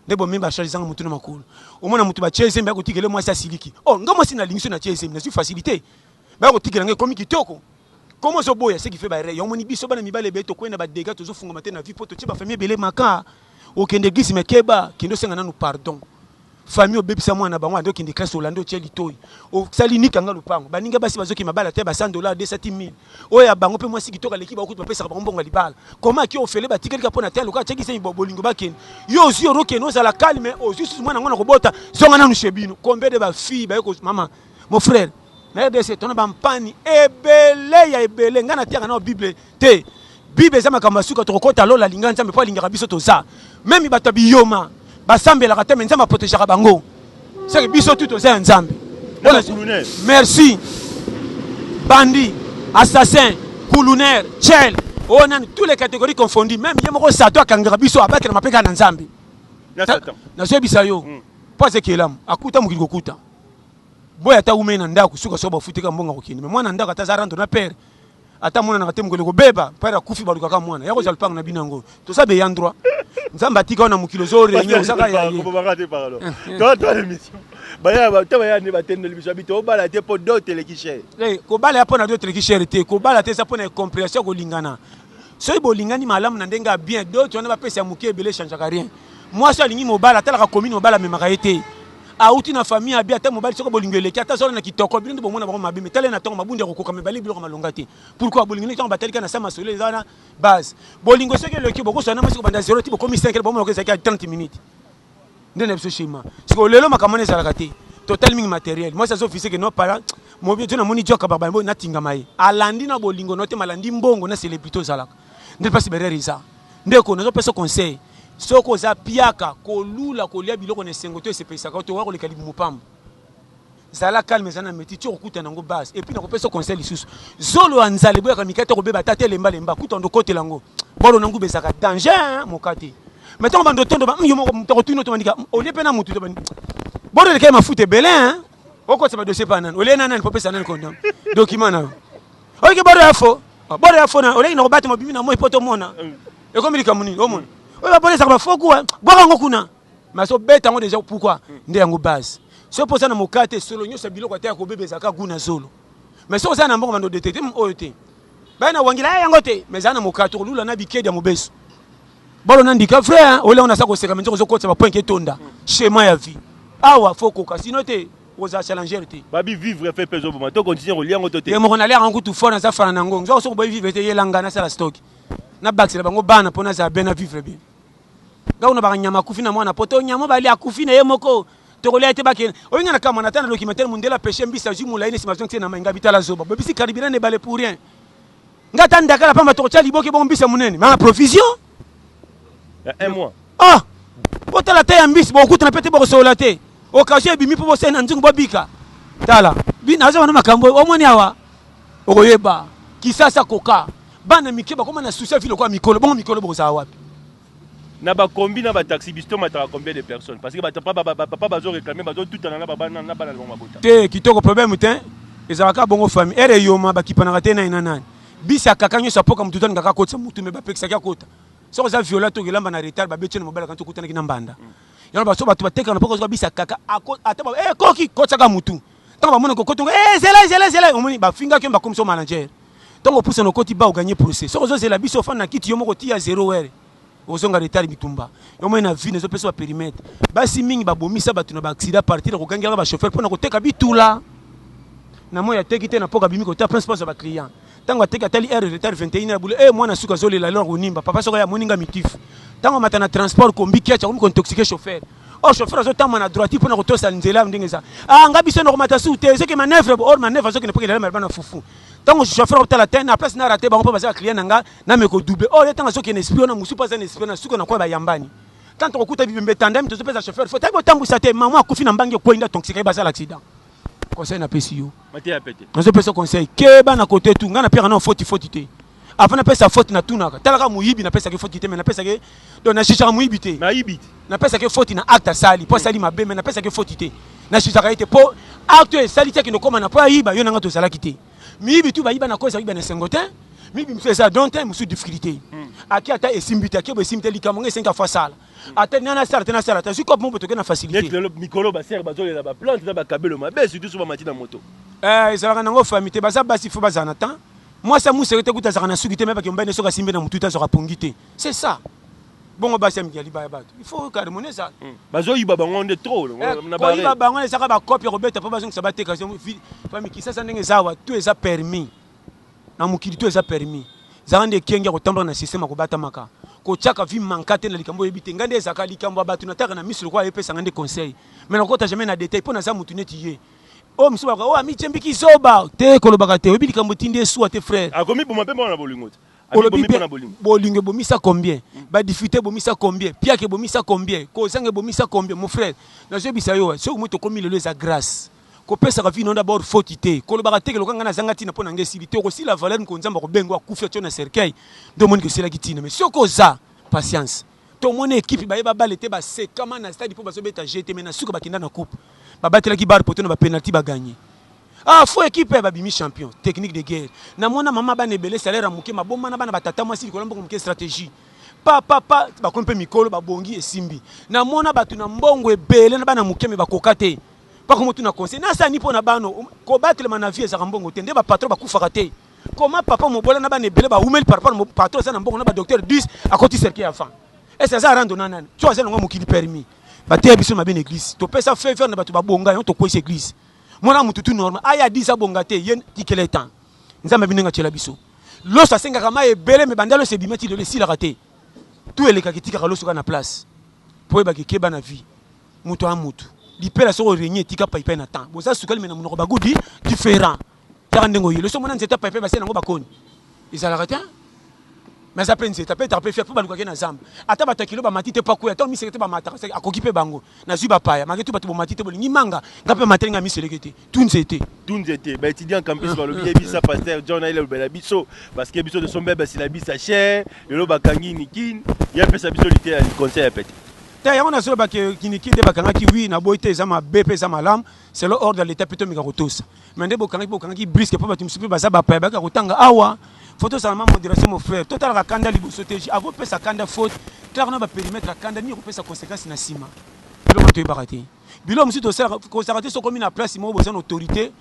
ndebo mimba charge zanga mutu na makulu o mona mutu ba chese mbe ko tikele moi si asiliki oh ngamo si na lingso na chese na si facilité ba ko tikela ngai komi kitoko comment so boya ce qui fait ba re yo moni biso bana mibale beto kwenda ba dégâts tozo funga matin na vie poto ti ba famille belé maka o kende gisi me keba kindo senga nanu pardon famille obebisa mwana bango ando kindi kreso lando tieli toy o sali nikanga lupango baninga basi bazoki mabala te ba $100 $270,000 oya bango pe mwasi kitoka leki ba ko pesa bango mbongo libala comment ki ofele ba tikeli ka pona telo ka cheki se bolingo baken yo ozi oroke no zala calme ozi mwana ngona ko bota zonga nanu shebino combien de ba fille ba ko mama mon frère na RDC tona ba mpani ebele ngana tiaka na bible te bible za makamba suka to kota lola linga nzambe po linga biso to za même bato biyoma basambela kate menza ma protéger bango c'est que biso tout oza nzambe merci bandi assassin coulunaire chel on a toutes les catégories confondues même yemoko sato akangera biso abakela mapeka na nzambe na so bisayo pas ekelam akuta mukili kokuta boya ta umena ndako suka so bafutika mbonga kokini mais mwana ndako atazarando na père ata mwana na katemgo ko beba père akufi baluka ka mwana yako jalpang na binango to sabe yandroit nzamba tika na mukilo zo réunion saka ya ko ba rater par alors toi l'émission baya ne batende l'émission bito bala te po d'autres les qui cher ko bala ya po na d'autres qui cher te ko bala te ça po na compréhension ko lingana so ibo lingani malamu na ndenga bien d'autres on va pesa muke belé change rien moi so lingi mobala tala ka commune mobala me makaete auti na famille abi ata mobali soko bolingo eleki ata zona na kitoko bindo bomona bango mabi metale na tongo mabundi ko kama bali biloko malonga te pourquoi bolingo ni tongo batali kana sama solo ezana base bolingo soko eleki boko sona masiko banda 0 tipo komi 5 bomo ko ezaki 30 minutes ndene biso shima siko lelo makamone zalaka te total mingi matériel moi ça officier que non para mobi tuna moni joka baba na tinga mai alandi na bolingo note malandi mbongo na célébrité zalaka ndel pasi bereriza ndeko nazo pesa conseil soko za piaka kolula kolia biloko na sengo to sepesa ka to wa koleka libu mupamba zala calme zana meti tio kuta nango base et puis na kopesa conseil lisusu zolo anzale boya kamikata ko beba tate lemba lemba kuta ndo kote lango bolo nangu besaka danger mokati mettons bando tondo ba yo moko mutako tuno to mandika ole pena mutu to bani bolo le kema foot belin oko se ba dossier pa nan ole nana popesa nan kondom document na oke bolo ya fo na ole ino batimo bimi na mo ipoto mona e komi likamuni o mona oyo bole ça va fokuwa bwaka ngokuna maso beta ngo déjà pourquoi nde yango base so posa na mokate solo nyo sa biloko ta ko bebe zaka guna solo mais so za na mbongo bando detete oyo te bana wangila yango te mais za na mokate lula na bikedi ya mobeso bolo na ndika frère ole on a ça ko seka menzo ko kotsa ba point ke tonda schéma ya vie awa fokuka sino te oza challenger te babi vivre fait peso bon to continuer liango to te e mo na l'air en kutu fona za fana nango nzo so ko boy vivre te yelanga na sala stock na baxela bango bana pona za bena vivre bien gauna ba nyama kufina mwana poto nyama bali akufina ye moko tokolia ete bakena olinga na kama natana documentaire mundela pêcher mbisa jumula ine simation tena mainga bitala zoba bebisi karibira ne bale pour rien ngata ndakala pamba tokocha liboke bon mbisa munene ma provision un mois ah botala te ya mbisi bokuta na pete boko solate occasion bimi po bosena nzungu bobika tala binazo wana makambo omoni awa okoyeba kisasa koka bana mikeba koma na souci vile kwa mikolo bon mikolo boko za wapi na ba combi na ba taxi bisto matara combien de personnes parce que papa bazo réclamer bazo tout na baba na bana bon mabota te kitoko problème te ezalaka bongo famille ere yoma bakipana te na nani bisa kakanyo sapoka mututani kaka kotsa mutu me bapekisa kya kota soko za viola to gelamba na retard ba betche na mobala kanto kutana kina mbanda yana baso batu bateka na poko bisa kaka ata ba koki kotsa ka mutu tango ba mona ko kotonga zela omoni ba finga kemba comme son manager tango pousse no koti ba o gagner procès soko zo zela biso fana kiti yo moko tia 0 heure ozonga retard bitumba yo mona vie nezo pesa périmètre basi mingi babomisa batu na ba accident partir ko gangela ba chauffeur pona ko teka bitula na moya tekite na poka bimi ko ta principal za ba client tango ateka tali heure retard 21 na bule mwana suka zole la lor unimba papa soko ya moninga mitif tango matana transport kombi kiacha ko intoxiquer chauffeur chauffeur azo tama na droite pona ko tosa nzela ndengeza ngabiso no ko mata sute ce que manœuvre or manœuvre zo ke ne poke la bana fufu tango chauffeur optala tena na place na raté bango pa baza client nanga na me ko double tango zo ke ne esprit na musu pa za ne esprit na suko na kwa ba yambani tanto ko kuta bibembe tandem to pesa chauffeur faut tabo tango sa te maman akufi na mbangi ko inda toxiquer ba za l'accident conseil na pesi yo mati ya pete nazo pesa conseil ke ba na côté tout ngana pera na faute te avant na pesa faute na tunaka talaka muyibi na pesa ke faute te mais na pesa ke do na chicha muyibi te na yibi na pesa ke faute na acte sali po sali mabe mais na pesa ke faute te na chicha ka ite po acte sali te ke no koma na po yiba yo nanga to sala kite miyibi tu ba yiba na kosa yiba na sengotin miyibi mso esa donte mso difficulté aki ata esimbita ke bo esimbita likamonga 5 fois sala ata nana sala tena sala ta siko mo botoke na facilité mikolo ba ser ba zo la ba plante na ba kabelo mabe surtout sur ba mati na moto ezalaka nango famille te baza basi fo bazana temps moi ça mousse te kuta zaka na suki te me ba ke mbane soka simbe na mutu ta soka pongité c'est ça bongo basi amiki ba bato il faut harmoniser ça bazo yiba bango nde trop na ba yiba bango ne saka ba copie robeta po bazo nsaba te ka famille ki sasa ndenge zawa tout est permis na mukili tout est permis zande kenga ko tamba na système ko bata maka ko chaka vi mankate na likambo yebite ngande zaka likambo batu na taka na mislo kwa epesa ngande conseil mais na kota jamais na détail pona za mutu neti ye msuba ko ami chembiki soba te ko lobaka te obi likambo tinde soit tes frères akomi boma pe na bolingo bolingo bomisa combien ba difficulté bomisa combien piake bomisa combien ko zange bomisa combien mon frère na je bisa yo so mutu komi lelo za grâce ko pesa ka vino d'abord faute te ko lobaka te ke lokanga na zanga tina pona ngesili te ko si la valeur ko nzamba ko bengo akufa tona cercueil do moni ke sela kitina mais soko za patience to moni équipe ba yeba balete ba sekama na stade po baso beta jeter mais na suka bakinda na coupe ba batela ki bar poto na ba penalty ba gagner faut équipe ba bimi champion technique de guerre na mona mama ba nebele salaire muke maboma na bana batata mwasi ko lombo muke stratégie pa bakompe mikolo babongi esimbi na mona batu na mbongo ebele na bana mukeme bakoka te pa komo tuna conseil na sa nipo na bano ko battre na vie za mbongo te nde ba patron bakufaka te comment papa mobola na bana ebele ba umeli par rapport patron za na mbongo na ba docteur 10 akoti cercle avant et ça rando nanana tu as ngo mukili permis bateya biso mabe na église to pesa faire na batu babonga yo to kwesa église mona mututu normal aya 10 abonga te yen tikele temps nzamba binenga tshela biso loso asengaka ma ebele me bandalo se bimati le sila raté tout eleka kitika loso kana place po eba keba na vie mutu a mutu lipela so régner tika paipa na temps boza sukali mena munoko bagudi différent ta ndengo yelo so mona nzeta paipa basi nango bakoni izala raté mais après nzeta pe tapé faire po baluka ke na zamba ata batakilo ba matite pa kuya to mi sekete ba mataka se akokipe bango na zui ba paya maketu batu ba matite bolingi manga ngape matelinga mi selekete tout nzete ba étudiant campus ba lobi bisa pasteur John ile lobela biso parce que biso de son bébé c'est la bisa cher le ba kangi nikin ya pesa biso lité conseil ya pete ta yango na solo ba ke kiniki de ba kangaki oui na boite za ma BP za malam c'est le ordre de l'état plutôt mika kotosa mais nde bo kangaki brisque pa batu msupi ba za ba paya ba ka kotanga awa photo seulement modération mon frère total la kanda liboso te avant pesa kanda faute clair na ba périmètre la kanda ni ko pesa conséquence na sima bilo moto ibarati bilo msi to sera conservateur so comme na place mo boza autorité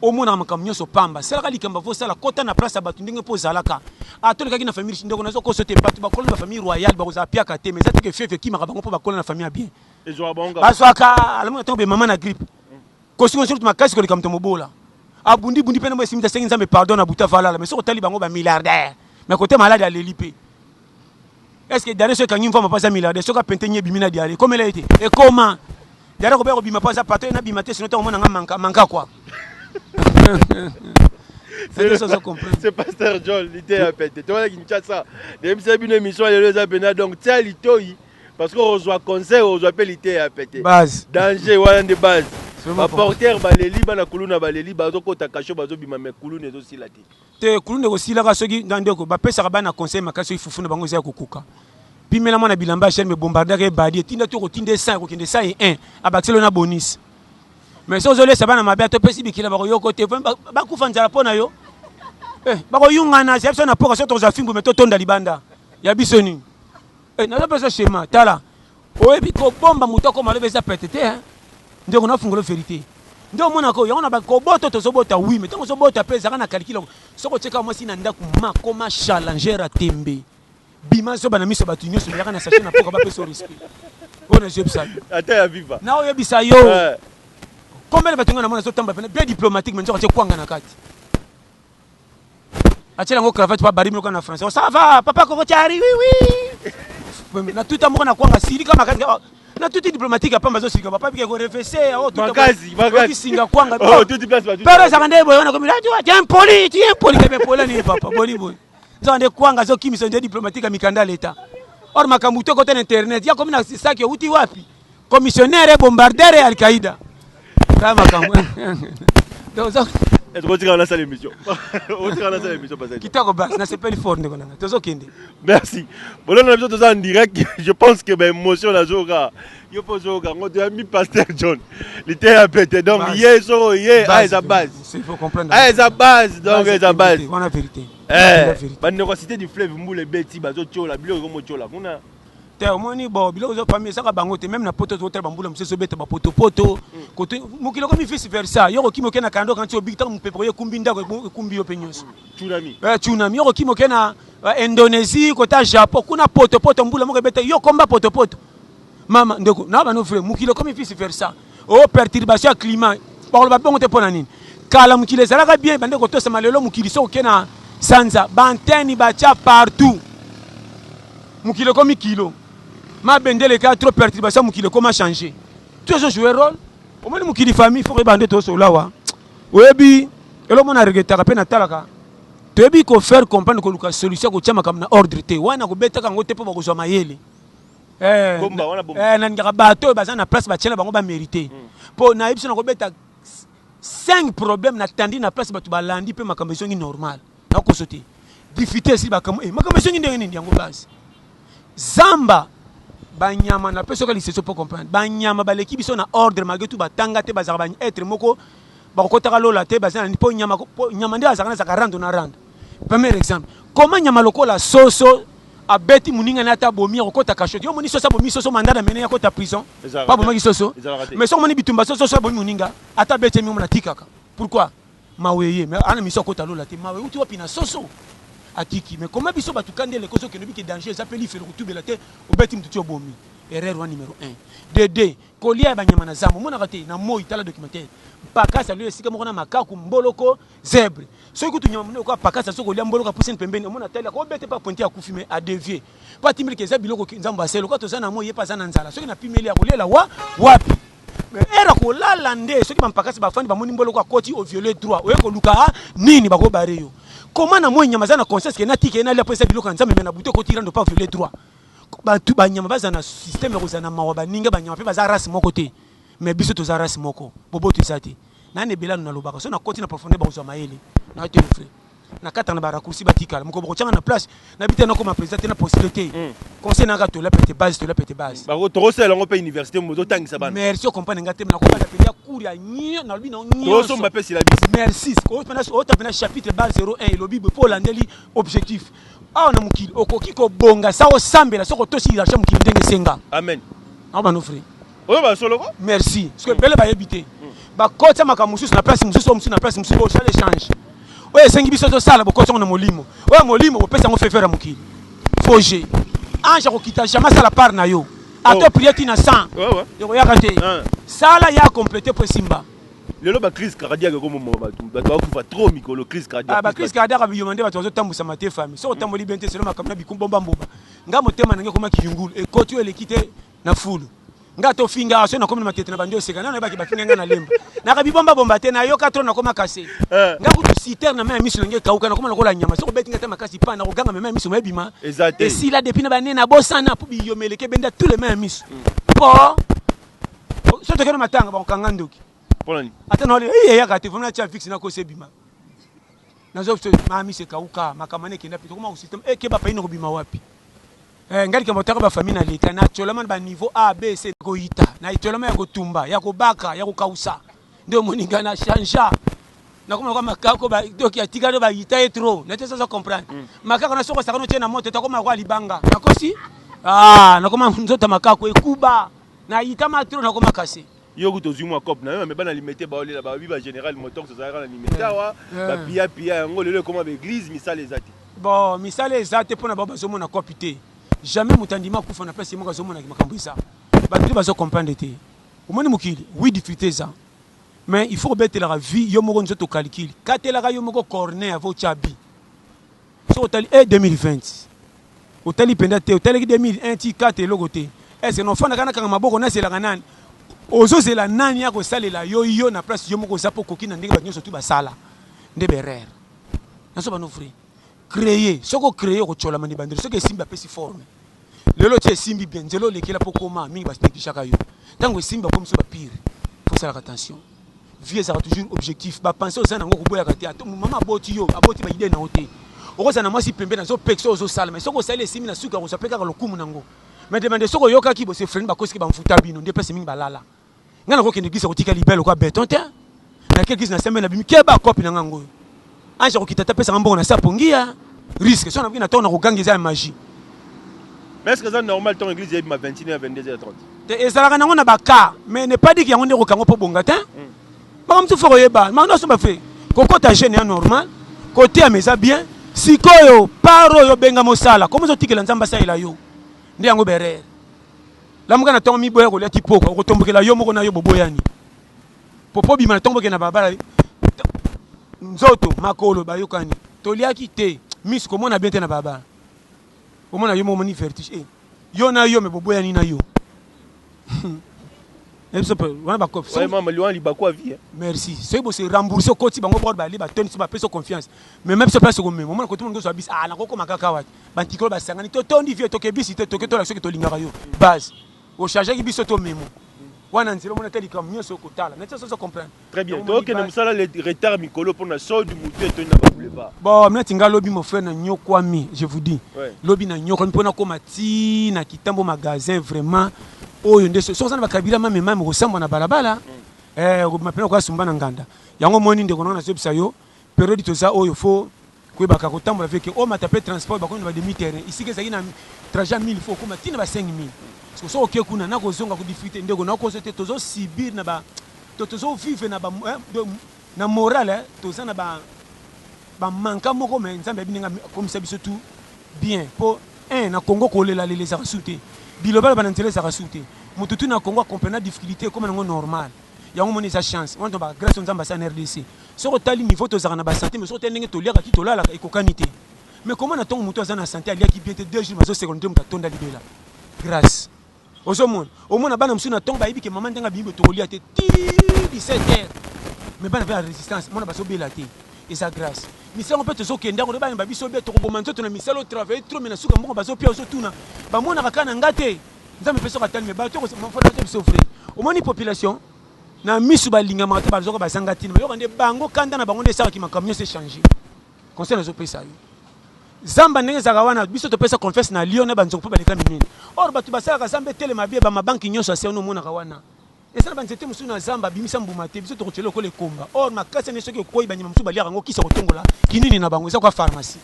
au monde na makamnyo so pamba sera kali kamba vo sala kota na place abatu ndenge po zalaka atoleka ki na famille ndoko na so ko sote batu ba kolona famille royale ba ko za pia kate mais ça que fefe ki maka bango po ba kolona famille bien et zo abonga baswaka alamu to be mama na grippe ko si surtout makasi ko le kamto mobola abundi bundi pena mo simita sengi nzambe pardon na buta falala mais so tali bango ba milliardaire mais côté malade à l'elipe est-ce que dernier ce kangi mfama pas milliardaire so ka pentenye bimina diare comme elle a été et comment diare ko be ko bima pas ça pato na bimate sinon to mona manka quoi c'est pasteur John l'ité a pété toi qui tcha ça même c'est une émission les deux abena donc tia litoi parce qu'on reçoit conseil on reçoit l'ité a pété base danger voilà de base porteur baleli bana kuluna baleli bazo kota kasho bazo bima me kulune zo silati te kulune ko silaka soki ndandeko ba pesa bana conseil makaso ifufuna bango za kokuka pimela mona bilamba cher me bombarder badi tinda to ko tinde 100 ko kinde 101 abaxelo na bonus mais so zole sabana mabe to pesi bikila ba yo kote ba kufa nzala pona yo ba ko yungana c'est ça na poka so to za fimbu meto tonda libanda ya bisoni na zo pesa schéma tala oyebi ko bomba mutoko malebe za petete ndio kuna fungulo vérité ndio mona ko yona ba ko boto to sobota oui mais tango sobota pesa kana calcul soko cheka mwasi na ndaku makoma challenger a tembe bima so bana miso batu nyoso yaka na sachet na poka ba pesa risque bona je bisa ata ya viva na oyo bisa yo comme le batunga na mona so tamba bien diplomatique mais nzo ka kwanga na kati achela ngo cravate pa bari moko na français ça va papa ko tiari oui na tout amour na kwanga siri kama kati na tout diplomatique apamba zo sika papa bike ko refese o tout bagazi singa kwanga oh tout place ba tout pero za kande boyo na ko mira tu tiens poli kebe pola ni papa boli boy zo ande kwanga zo kimi so diplomatique mikanda leta or makamuto ko ten internet ya ko mina saki uti wapi commissionnaire bombardier al-Qaïda kama kama donc est-ce que tu as lancé l'émission Kitako bas na c'est pas le fort ndeko nanga tozo kende merci bon on a besoin de en direct je pense que ben émotion la joga yo pozo ga ngo de mi pasteur John l'était à péter donc hier so hier à sa base il faut comprendre à sa base donc à sa base on a vérité ba négocité du fleuve mbule beti bazo tchola bilo ko mo tchola kuna te omoni bo bilo zo famille saka bango te même na poto zo tel bambula mseso beta ba poto côté mukilo ko mi vice versa yoko kimo kena kando quand tu obik tan mpepro kumbi ndako kumbi yo penyos tsunami yoko kimo kena Indonésie côté Japon kuna poto mbula moko beta yo komba poto mama ndeko na ba no frère mukilo ko mi vice versa o perturbation climat parole ba bongo te pona nini kala mukile zalaka bien bande ko to sama lelo mukili so kena sanza banteni ba cha partout mukilo ko mi kilo ma bendele ka trop perturbation mukile comment changer tu as joué rôle au moins mukili famille faut rebande to so lawa oyebi elo mona regeta ka pe na talaka toyebi ko faire comprendre ko luka solution ko chama comme na ordre te wana ko beta ka ngote po ba ko zwa mayele bomba wana bomba na ngaka bato baza na place ba tchela bango ba mériter po na ibso na ko beta 5 problèmes na tandi na place bato ba landi pe makambo songi normal na ko sote difficulté si makambo makambo songi ndenge nini yango base zamba banyama na peso ka liseso pour comprendre banyama baleki biso na ordre malgré tout batanga te bazaka ba être moko bakotaka lola te bazana ni po nyama nde azaka na zaka rando na rando premier exemple comment nyama lokola soso abeti muninga na ta bomi okota kashoti yo moni soso bomi soso mandat d'amener ya kota prison pas bomi soso mais so moni bitumba soso bomi muninga ata beti mi mona tikaka pourquoi maweye mais ana miso kota lola te mawe uti wapi na soso atiki mais comment biso batukande les causes que ne bi que danger ça peut lui faire tout belate obeti mtuti bomi erreur numéro 1 DD kolia banyama na zamu mona kate na moi tala documentaire pakasa lui esika moko na makaku mboloko zèbre so ikutu nyama mona ko pakasa so kolia mboloko pousse pembeni mona tala ko bete pas pointer à kufime à dévier pas timir que za biloko nzamba selo ko to za na moi yepa za na nzala so na pimeli ya kolia wapi mais era ko la lande so ki bampakasa bafandi bamoni mboloko akoti au violer droit oye ko luka nini bako bare yo comment na moi nyama za na conscience que na tike na lia pesa biloko nzamba mena buto ko tirando pas violer droit batu banyama baza na système kozana mawa baninga banyama pe baza race moko te mais biso to za race moko bobo to zati na ne belano na lobaka so na koti na profondeur ba kozwa maele na te frère na kata na barakursi batikala moko boko changa na place na bité na comme président na possibilité conseil na gato la pete base ba ko to sel ngo pe université mo to tangisa bana merci o comprendre ngate na ko ba pete ya cours ya nyo na lobi na nyo to so mbape si la bis merci ko pena o tapena chapitre base 01 lobi pour landeli objectif ah na mukili okoki ko bonga sa o sambela soko to si la cha mukili ndenge senga amen ah ba no frère o ba solo ko merci parce que bele ba yebité ba kota makamusu na place musu na place musu bo cha l'échange oye sengi biso to sala bokota na molimo oye molimo bo pesa ngo fefera mukili foje anja ko kita jamais sala par na yo ato prieti na 100 yo ya kate sala ya compléter pour simba lelo ba crise cardiaque comme mo batu ba kufa trop mikolo crise cardiaque ba crise cardiaque ba yomande ba tozo tambusa mate famille so tamboli bente selo makamna bikumbomba mboba nga motema nange koma kiyungulu e koti ele kite na fulu nga to finga so na komna matete na bandio seka na baki bafinga na lemba na kabibomba bomba te na yo 4 na koma kase nga kutu citer na meme misu nange kauka na koma na kola nyama so betinga te makasi pa na koganga meme misu mebima et si la depuis na banena bosana pu biyomeleke benda tous les mêmes misu po so to kana matanga ba kokanga ndoki polani ata no le ya kati fona cha fixe na ko sebima na zo mami se kauka makamane kenda pito koma usitema ke ba paino ko bima wapi ngali kama otaka ba famille na leta na tolama ba niveau A B C ko ita na tolama ya ko tumba ya ko baka ya ko kausa ndio moninga na chanja na koma kama kako ba doki atika do ba ita etro na tesa so comprendre makaka na soko sakano tena moto ta koma kwa libanga na kosi na koma nzota makako ekuba na ita matro na koma kase yo kutozu mwa cop na yo me bana limité ba olela ba biba général moteur so zara na limité wa ba pia ngo lelo koma ba église misale ezati bon misale ezati pona ba bazomo na copité jamais mutandima kufa na place moko zomo na makambo ça ba tu bazo comprendre te omoni mukili oui difficulté ça mais il faut mettre la vie yo moko nzoto calcul katela ka yo moko corner avo chabi so otali 2020 otali penda te otali 2001 ti 4 logo te est-ce non fana kana kanga maboko na sela kanani ozozela nani ya kosalela yo na place yo moko zapo koki na ndenge ba nyonso tu basala nde berere naso ba no frère créer soko créer ko chola mani bandiri soko simba pesi forme lelo tie simbi bien nzelo lekela pokoma mingi bas nekishaka yo tango simba comme so ba pire faut faire attention vie ça toujours objectif ba penser aux nango ko boya kati ato mama aboti ba idée na hote okoza na mwasi pembe na zo pexo ozo sala mais soko sala simbi na suka ko so peka ko lokumu nango mais demande soko yoka ki bo se friend ba koski ba mfuta bino nde pesi mingi balala ngana ko kende gisa ko tika libelo ko beton te na quelque na semaine na bimi keba copie na ngango anja ko kitata pesa ngambongo na sapongia risque so na bina tona ko gangeza magie mais est-ce que c'est normal ton église est ma 21h à 22h30 te ezalaka nango na baka mais ne pas dire que yango ndeko kango po bonga te ba mtu foko yeba mano so ba fe kokota jeune ya normal côté ya meza bien sikoyo paro yo benga mosala comme zo tikela nzamba sa ila yo ndi yango berere la muka na tongo mi boya ko leti poko ko tombokela yo moko na yo boboyani popo bima na tomboke na babala nzoto makolo bayokani toliaki te miss komona bien te na baba omona yo momoni vertige yo na yo me boboyani na yo merci c'est bon c'est rembourser au côté bango bord bali ba tonne so ba peso confiance mais même ce place ko même moment ko tout monde so bis na ko makaka wati bantikolo ba sangani to tondi vie to ke bis to ke to la so ke to lingaka yo base au charger ki biso to memo wana nzelo mona teli comme nyoso ko tala na so comprendre très bien donc na musala le retard mikolo pour na so du mutu to na ba boulevard bon mna tinga lobi mon frère na nyokwami je vous dis lobi na nyoko mpona ko mati na kitambo magasin vraiment oyo nde so sana bakabila mame ko samba na balabala mapena ko asumba na nganda yango moni ndeko na zebisa yo période to za oyo fo Quoi baka kotambola avec o matape transport ba kona ba demi-terrain ici que ça ina trajet 1000 faut kuma tina ba 5000 parce que so ok kuna na kozonga ko difficulté ndeko na ko sote tozo subir na ba tozo vivre na ba na moral toza na ba manka moko mais nzambe bininga comme ça biso tout bien pour un na Congo ko lela les arasuté bilobala ba intérêt arasuté mututu na Congo comprendre difficulté comme ngo normal yango moni sa chance on tomba grâce aux ambassades RDC sur tali niveau to zana ba santé mais sur tendenge to liaka ti to lala ekokanité mais comment na tongo muto azana santé alia ki bien te 2 jours mazo secondaire mukatonda libela grâce ozo mon au mona bana msuna tongo ba yibike maman ndanga bimbe to lia te 17h mais bana ba résistance mona baso bela te et sa grâce misalo peut to kenda ko bana ba biso be to ko bomanzo to na misalo travailler trop mais na suka moko baso pia ozo tuna ba mona bakana ngate nzambe peso katali mais ba to ko mo fona to biso frère au moni population na misu balinga mata bazoko bazanga tina yo kande bango kanda na bango ndesa ki makamyo se changer conseil nazo pesa yo zamba ndenge zaka wana biso to pesa confesse na lion na banzoko pa baleka minene or batu basala ka zambe tele mabie ba mabanki nyoso ase ono mona ka wana esa banzete musu na zamba bimisa mbuma te biso to kochelo ko le komba or makasa ne soki ko ibanyama musu balia ngo kisa kotongola kinini na bango eza kwa pharmacie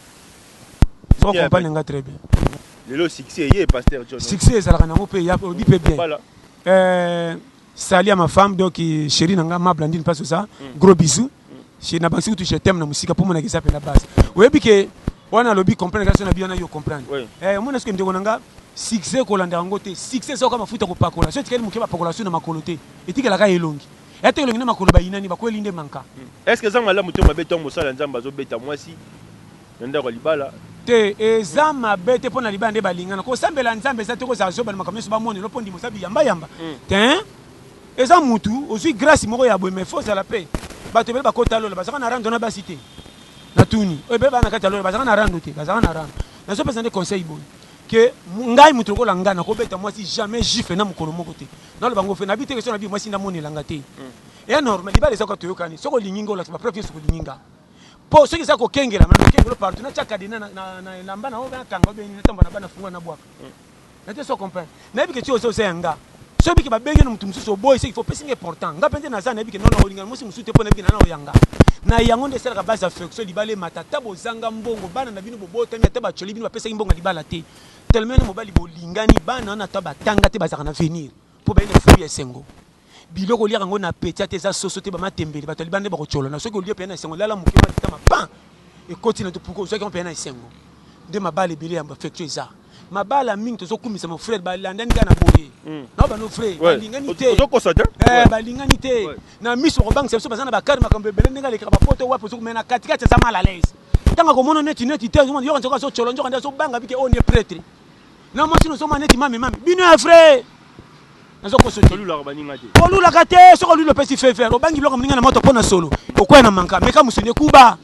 so compagnie nga très bien le succès yé pasteur John succès ezalaka nango pe ya odi pe bien voilà salut à ma femme donc chérie nanga ma Blandine passe ça gros bisous chez na bansi tu je t'aime na musique pour mon exemple la base oui que on a lobby comprendre ça na bien yo comprendre mon est-ce que ndeko nanga succès ko landa ngote succès so kama futa ko pakola so tikeli mukeba pakola so na makolote etikela ka elongi ete elongi na makolo ba inani ba ko elinde manka est-ce que zanga la muto mabeto mosala nzamba zo beta mwasi nda ko libala te ezama bete pona libala nde balingana ko sambela nzambe za te ko za zo ba makamyo so ba moni lopondi mosabi yamba yamba te eza mutu ozwi grâce moko ya boye mais faut ça la paix bato bele bakota lola bazaka na rando na basité na tuni ebe bana kata lola bazaka na rando te bazaka na rando na so pesa nde conseil boye que ngai mutu ko langa na ko beta moi si jamais gifle na mukolo moko te na lo bango fe na bité que so na bi moi si na moni langa te et normal libale za ko to yokani soko lininga ola ba professeur soko lininga po soki za ko kengela na kengelo partout na chaka dina na lamba na o ba kanga be ni tamba na bana funga na bwaka na te so comprendre na bi que tu oso senga so biki babenge no mutumsu so boy c'est il faut penser important ngapende na za na biki non na olinga musi musute pona biki na oyanga na yango nde sala ka base affection libale matata bozanga mbongo bana na bino bobota mi ataba choli bino bapesa mbongo libala te tellement mobali bolingani bana na taba tanga te bazaka na venir po ba ine fruit esengo biloko liaka ngo na petit te za soso te ba matembeli bato libande ba ko chola na soki olie pe na esengo lala mukema tama pan e continue to puko soki on pe na esengo de mabale bele ya affection za mabala mingi tozo kumisa mon frère balandani kana boye na ba no frère balingani te balingani te na miso ko bank so bazana ba kar makambe bele ndinga lekaka ba poto wapo so kumena katikati za mal à l'aise tanga ko mono neti te yo nzoka so cholo nzoka nda so banga bike on est prêtre na mo sino so maneti mami bino ya frère nazo ko so lula ka baninga te ko lula ka te so ko lula pesi faire o bangi biloko mninga na moto pona solo ko kwa na manka meka musine kuba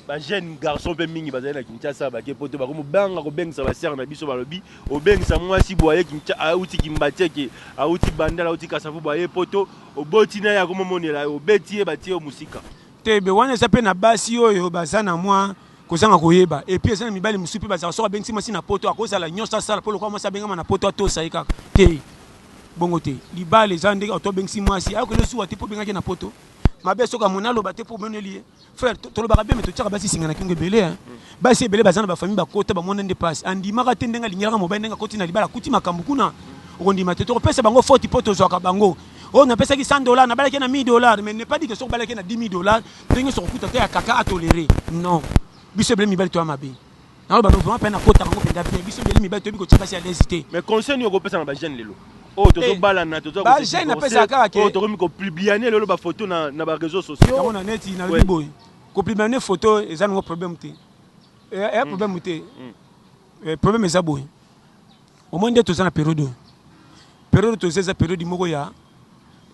ba jeune garçon pe mingi bazali na Kinshasa ba ke poto ba ko banga ko bengisa ba sœur na biso ba lobi o bengisa mwasi boye Kinshasa auti kimbateke auti bandala auti kasafu boye poto o botina ya ko monela o betie ba tie o musika tebe wana sape na basi oyo bazana mwa kozanga koyeba et puis ezana mibali musupi bazaka so bengisi mwasi na poto akozala nyosa sala polo kwa mwasi benga na poto atosa ika te bongo te libale zande auto bengisi mwasi ako no suwa te po benga na poto mabe soka monalo bate po meneli frère tolo bakabe meto tshaka basi singana kingo belé hein basi belé bazana ba famille bakota ba mona nde passe andi maka tendenga linyaka mobile ndenga koti na libala kuti makambu kuna okondi mateto pesa bango 40 poto zwaka bango on a pesa ki $100 na balaki na $1000 mais ne pas dit que so balaki na $10,000 tengi so kuta te ya kaka à tolérer non biso belé mibali to amabe na ba no vraiment pena kota ngo penda bien biso belé mibali to biko tshaka si à l'hésiter mais conseil ni okopesa na ba jeune lelo oh tozo balana tozo ba jeune na pesa kaka ke oh to ko publier lelo ba photo na ba réseaux sociaux on a neti na liboy ko publier photo eza ngo problème te e problème te problème eza boy au moins de toza na période toza période moko ya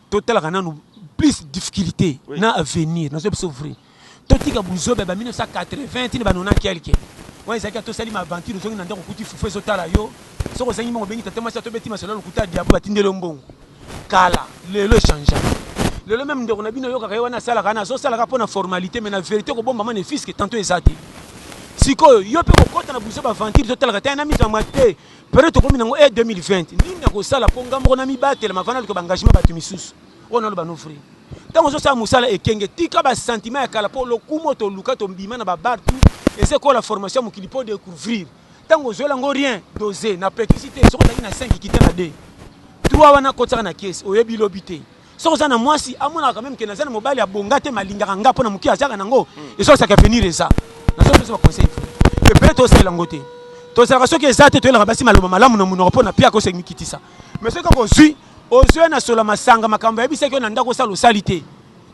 total kana no plus difficulté na avenir na so vrai totika buzobe ba 1980 tini banona quelque ouais ça to sali ma aventure zongi na ndako kuti fufu so tala yo soko sangi mo bengi tatema sa to beti masolo kuta diabo batindelo mbongo kala lelo change lelo même ndeko na bino yo kaka wana sala kana so sala ka pona formalité mais na vérité ko bomba mane fils que tantôt ezati siko yo pe ko kota na buzobe aventure to tala ka na mi za mate peut to komi nango 2020 nini na ko sala ponga mo na mi batela mavana ko engagement batu misusu ona lo bano frère tango so sa musala ekenge tika ba sentiment ya kala po lokumo to luka to mbima na ba bar tout et c'est quoi la formation mokili pour découvrir tant que zolango rien dosé na précocité soko zaki na 5 qui na 2 3 wana kotaka na caisse oyebi lobité soko za na mwasi amona quand même que na zana mobali abongate malingaka nga pona muki azaka nango et ça ka venir ça na so pesa conseil et peut-être aussi langote to ça soki ezate to la basi maloba malamu na munoko pona pia ko sekmitisa mais ce que suis ozwe na sola masanga makambo yebisa ko na ndako sala salité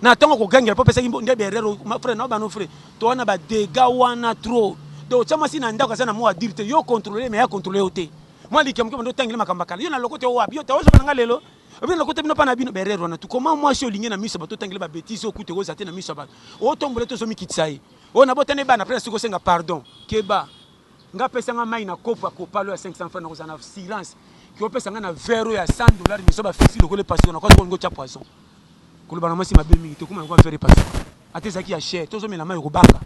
na tongo ko gangela popesa kimbo ndebe erreur ma frère na ba no frère to wana ba dégâts wana trop donc chama si na ndako sana mo adirte yo contrôler mais ya contrôler oté moi likamko ndo tangile makamba kala yo na lokote wapi yo tawozo bana lelo obina lokote bino pana bino berero na tu comment moi si olinge na miso bato tangile ba bêtise okute ko zate na miso ba o tombole to so mikitsai o na botane bana après siko senga pardon keba nga pesa nga mai na kopa kopalo ya 500 francs na ko na silence ki opesa nga na verre ya $100 miso ba fixi lokole passion na ko ngo cha poisson ko bana masi mabe mingi to kuma ko faire passion atezaki ya cher to zo mela mai ko baka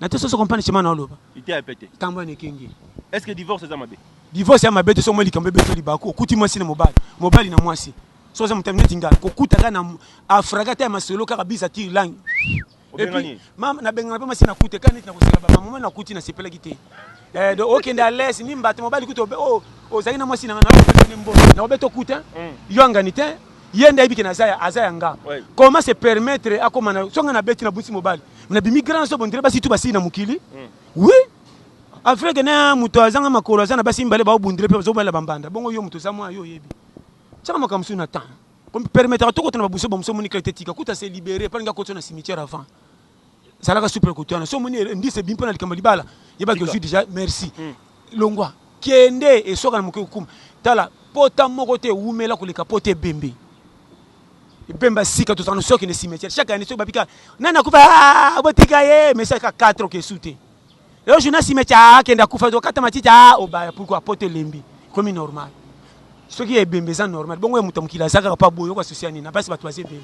na te so comprendre chemin na loba ité a pété tambo ne kingi est-ce que divorce est mabe divorce ya mabe te so mo likambe beto libako okuti mwasi na mobali na mwasi so za mutamne tinga ko kutaka na afragata ya masolo kaka bisa ti lang et puis mama na benga pa masina kute kaniti na kosela ba mama na kuti na sepela kite do okenda les ni mbate mobali kuto o zaki na mwasi na na mbo na obeto kuta yo anganite yenda ibiki na azaya nga comment se permettre akomana songa na beti na busi mobali na bimigrant so bondire basi tu basi na mukili oui Afrique na muto azanga makolo azana basi mbale ba obundire pe zo bala bambanda bongo yo muto samwa yo yebi chama makamsu na temps comme permettre to kotana babuso bamuso moni kretetika kuta se libérer pa nga koto na cimetière avant ça la super kotana so moni ndi se bimpo na likamba libala yeba que je suis déjà merci longwa kende e soka na mukukum tala pota moko te umela koleka pote bembe bemba sika to tano soki ne cimetière chaque année so babika nana kufa botika ye mais ça ka 4 que souté le journal cimetière kenda kufa to kata matita obaya pourquoi pote lembi comme normal ce qui est bembe ça normal bongo muta mukila saka pa boyo kwa sociani na basi batwaze bele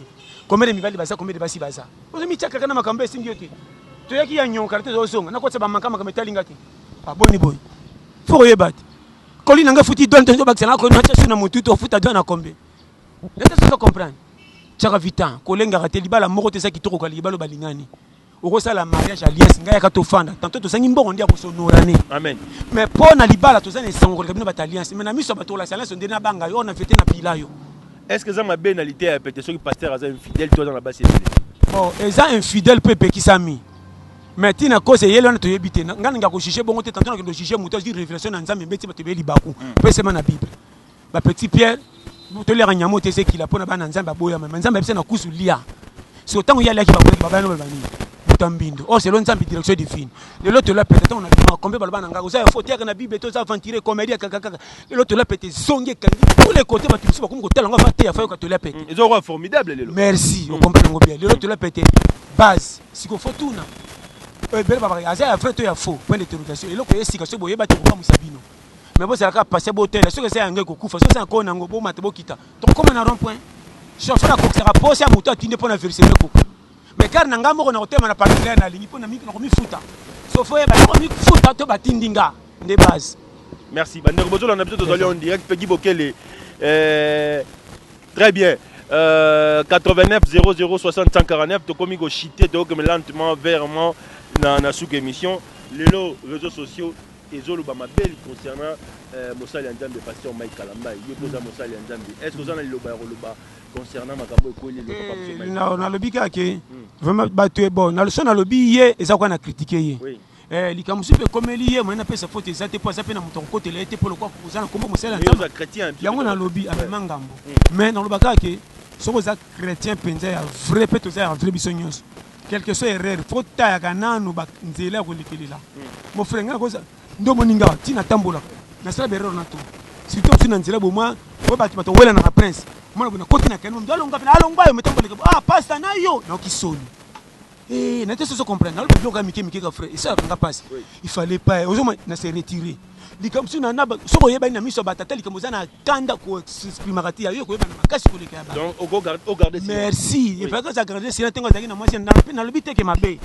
comme les mivali basa comme des basi basa ozo mi chaka kana makambe singiote to yaki ya nyon carte zo songa na kotsa ba makama kametalingati pa boni boy faut yebat kolina nga futi donte zo bakana ko na tsa na mutu to futa dona kombe est-ce que comprendre chaka vitan kolenga raté libala moko te saki toko kali libalo balingani oko sala mariage alliance ngaya ka to fanda tanto to sangi mbongo ndia ko sonorane amen mais pona libala to zane sango ko kabino batalliance mais na miso bato la alliance ndena banga yo na fete na pila yo est-ce que ça m'a pénalité à pété ceux qui pasteur aza infidèle toi dans la base bon eza infidèle pepe qui sami mais tina cause yelo na to yebite ngana nga ko chicher bongo te tanto na ko chicher muto di révélation na nzambe mbeti bato be libaku pese na bible ba petit Pierre to le ranyamo te se kila pona bana nzambe aboya mais nzambe pese na kusulia so tango yali ki ba bana no bani tambindo oh c'est l'ensemble direction divine de l'autre là peut-être on a combien balba nanga vous avez faut dire na bible to ça ventilé comédie kaka de l'autre là peut-être zonge kangi tous les côtés ba tuso comme côté langa va te faire que to là peut-être ils ont formidable les merci on comprend bien de l'autre là peut-être base si ko faut tout na belle baba asa frère to ya faux point d'interrogation et loko yesika so boye ba te ko musabino mais bon c'est la passer botel ce que c'est un ko kufa so c'est encore nango bo mate bokita to comme na rond point cherche la ko sera posé à moto atinde pour na vérifier ko mais car nanga moko na hôtel na partenaire na lingi pona miki na komi futa so faut ba komi futa to batindinga de base merci bandeko bozo na biso tozali en direct Peggy Bokele très bien 89 00 60 149 to komi go chiter to comme lentement vers moi na sous émission les réseaux sociaux et zolo ba mabel concernant Mosali Nzambe pasteur Mike Kalamba yo poza Mosali Nzambe est-ce que vous en avez loba concernant makambo ekoli le papa na lobika ke vraiment batwe bon na le son na lobi ye eza kwa na critiquer ye likamusu pe komeli ye mwana pesa faute ezate po azape na muto côté la été pour le quoi vous en comment Mosali Nzambe chrétien yango na lobi amema ngambo mais na lobaka ke soko za chrétien penza ya vrai peut oza ya vrai bisonyos quelque chose erreur faut ta kana no ba nzela ko likelela mo frère ngana koza ndo moninga tina tambola na sala berero na to surtout tina nzela bo moi bo ba to wela na prince mwana bona koti na kanu ndo longa na longa yo metambola pasta na yo na kisoni na te so comprendre na lo longa mike ka frère et ça nga passe il fallait pas ozoma na se retirer likamsu na naba soko yeba na miso batata likamuza na kanda ko exprimati ya yo ko yeba na makasi ko leka ba donc au garder merci et pas que ça garder c'est tengo zaki na mwasi na lobi te ke mabe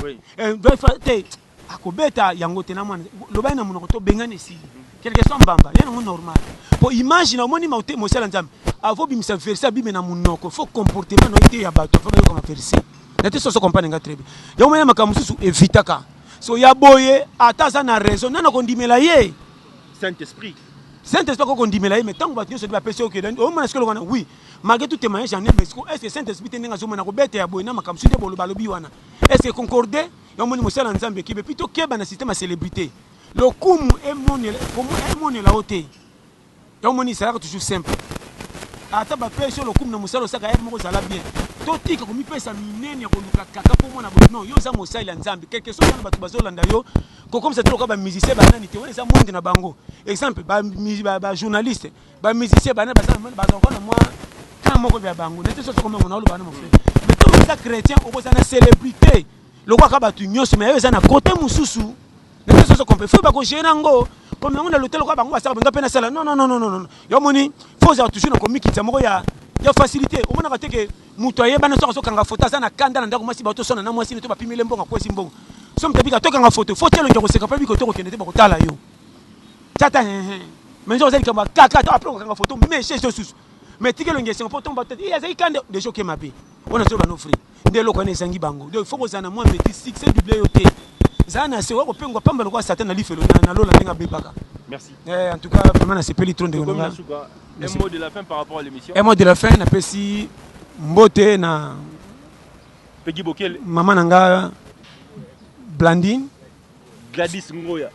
doit faire akobeta yango te na mwana loba na munoko to bengane si quelque chose mbamba yana mo normal po imagine moni mauté Mosali Nzambe avo bimisa verser bibe na munoko faut comportement no ite ya bato faut comment verser na te so comprendre nga très bien yo mona makamusu evitaka so ya boye ata za na raison nana kondimela ye Saint-Esprit. Saint-Esprit ko kondimela ye mais tant que batio so ba pesi OK au moins est-ce que le oui malgré tout témoignage en est-ce que Saint-Esprit tenga zo mana ko bete ya boye na makamsu de bolo balobi wana est-ce que concordé yo moni mosala nzambe ki be plutôt keba na système à célébrité le kumu est mon la haute yo moni ça toujours simple ata ba pesi le kumu na mosala saka ya moko zala bien totika ko mipesa minene ya koluka kaka po mona bo non yo za mosala nzambe quelque chose na batu bazolanda yo ko comme ça to ba musicien ba nani te wona za monde na bango exemple ba journaliste ba musicien ba na ba ko na moi quand moko bia bango nete so ko mengo na lo ba na mo frère mais to ça chrétien o za na célébrité le kwa ka batu nyonso mais yo za na côté mususu nete so ko peut faut ba ko gêner ngo comme on a l'hôtel ko bango ba sa ba pena sala non yo moni faut ça toujours na komikita moko ya facilité au moins que mutoye bana so kanga photo za na kanda na ndako masi ba to sona na mwasi to ba pimile mbonga kwa simbongo so mtabika to kanga photo faut telo ngoko seka pa biko to ko kende te ba ko tala yo tata mais zo zeli kamba kaka to après kanga photo mais chez Jesus mais tike lo ngesi photo ba tete ya zai kande de joke mabe on a zo ba no free de lo ko ne sangi bango donc faut ko zana moi meti 6 double yote zana se ko pengo pamba lo kwa satan na lifelo na lo la ninga bebaka. Merci. En tout cas vraiment na sepeli tron de ngona. Un mot de la fin par rapport à l'émission. Un mot de la fin, na pesi mbote na Peggy Bokel. Maman nanga Blandine. Gladys Ngoya.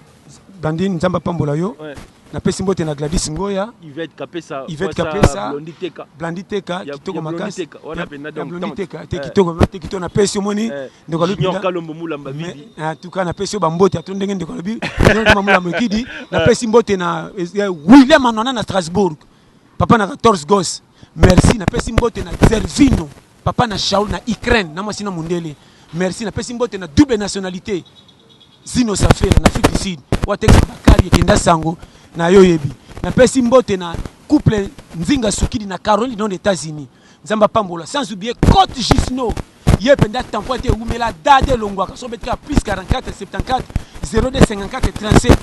Blandine Nzamba Pambola yo. Ouais. Na pesi mbote na Gladys Ngoya. Yvette Kapesa. Yvette Kapesa. Blonditeka. Blonditeka kitoko makasi. On a pena donc. Blonditeka te kitoko mate kitoko na pesi moni. Ndeko lo Junior Kalombo Mulamba Vidi. En tout cas na pesi ba mbote atondenge ndeko lo bi. Ndeko Mulamba Kidi. Na pesi mbote na William Anona na Strasbourg. Papa na 14 gosses. Merci na pesi mbote na Zervino. Papa na Shaul na Ukraine na mwasi na Mundele. Merci na pesi mbote na double nationalité. Zino Safera na Afrique du Sud. Watex Bakari Kenda Sango na Yoyebi. Na pesi mbote na couple Nzinga Sukidi na Caroline dans les États-Unis. Nzamba Pambola sans oublier Côte Gisno. Yependa tempote umela dade longwa so betka plus 44 74 02 54 37.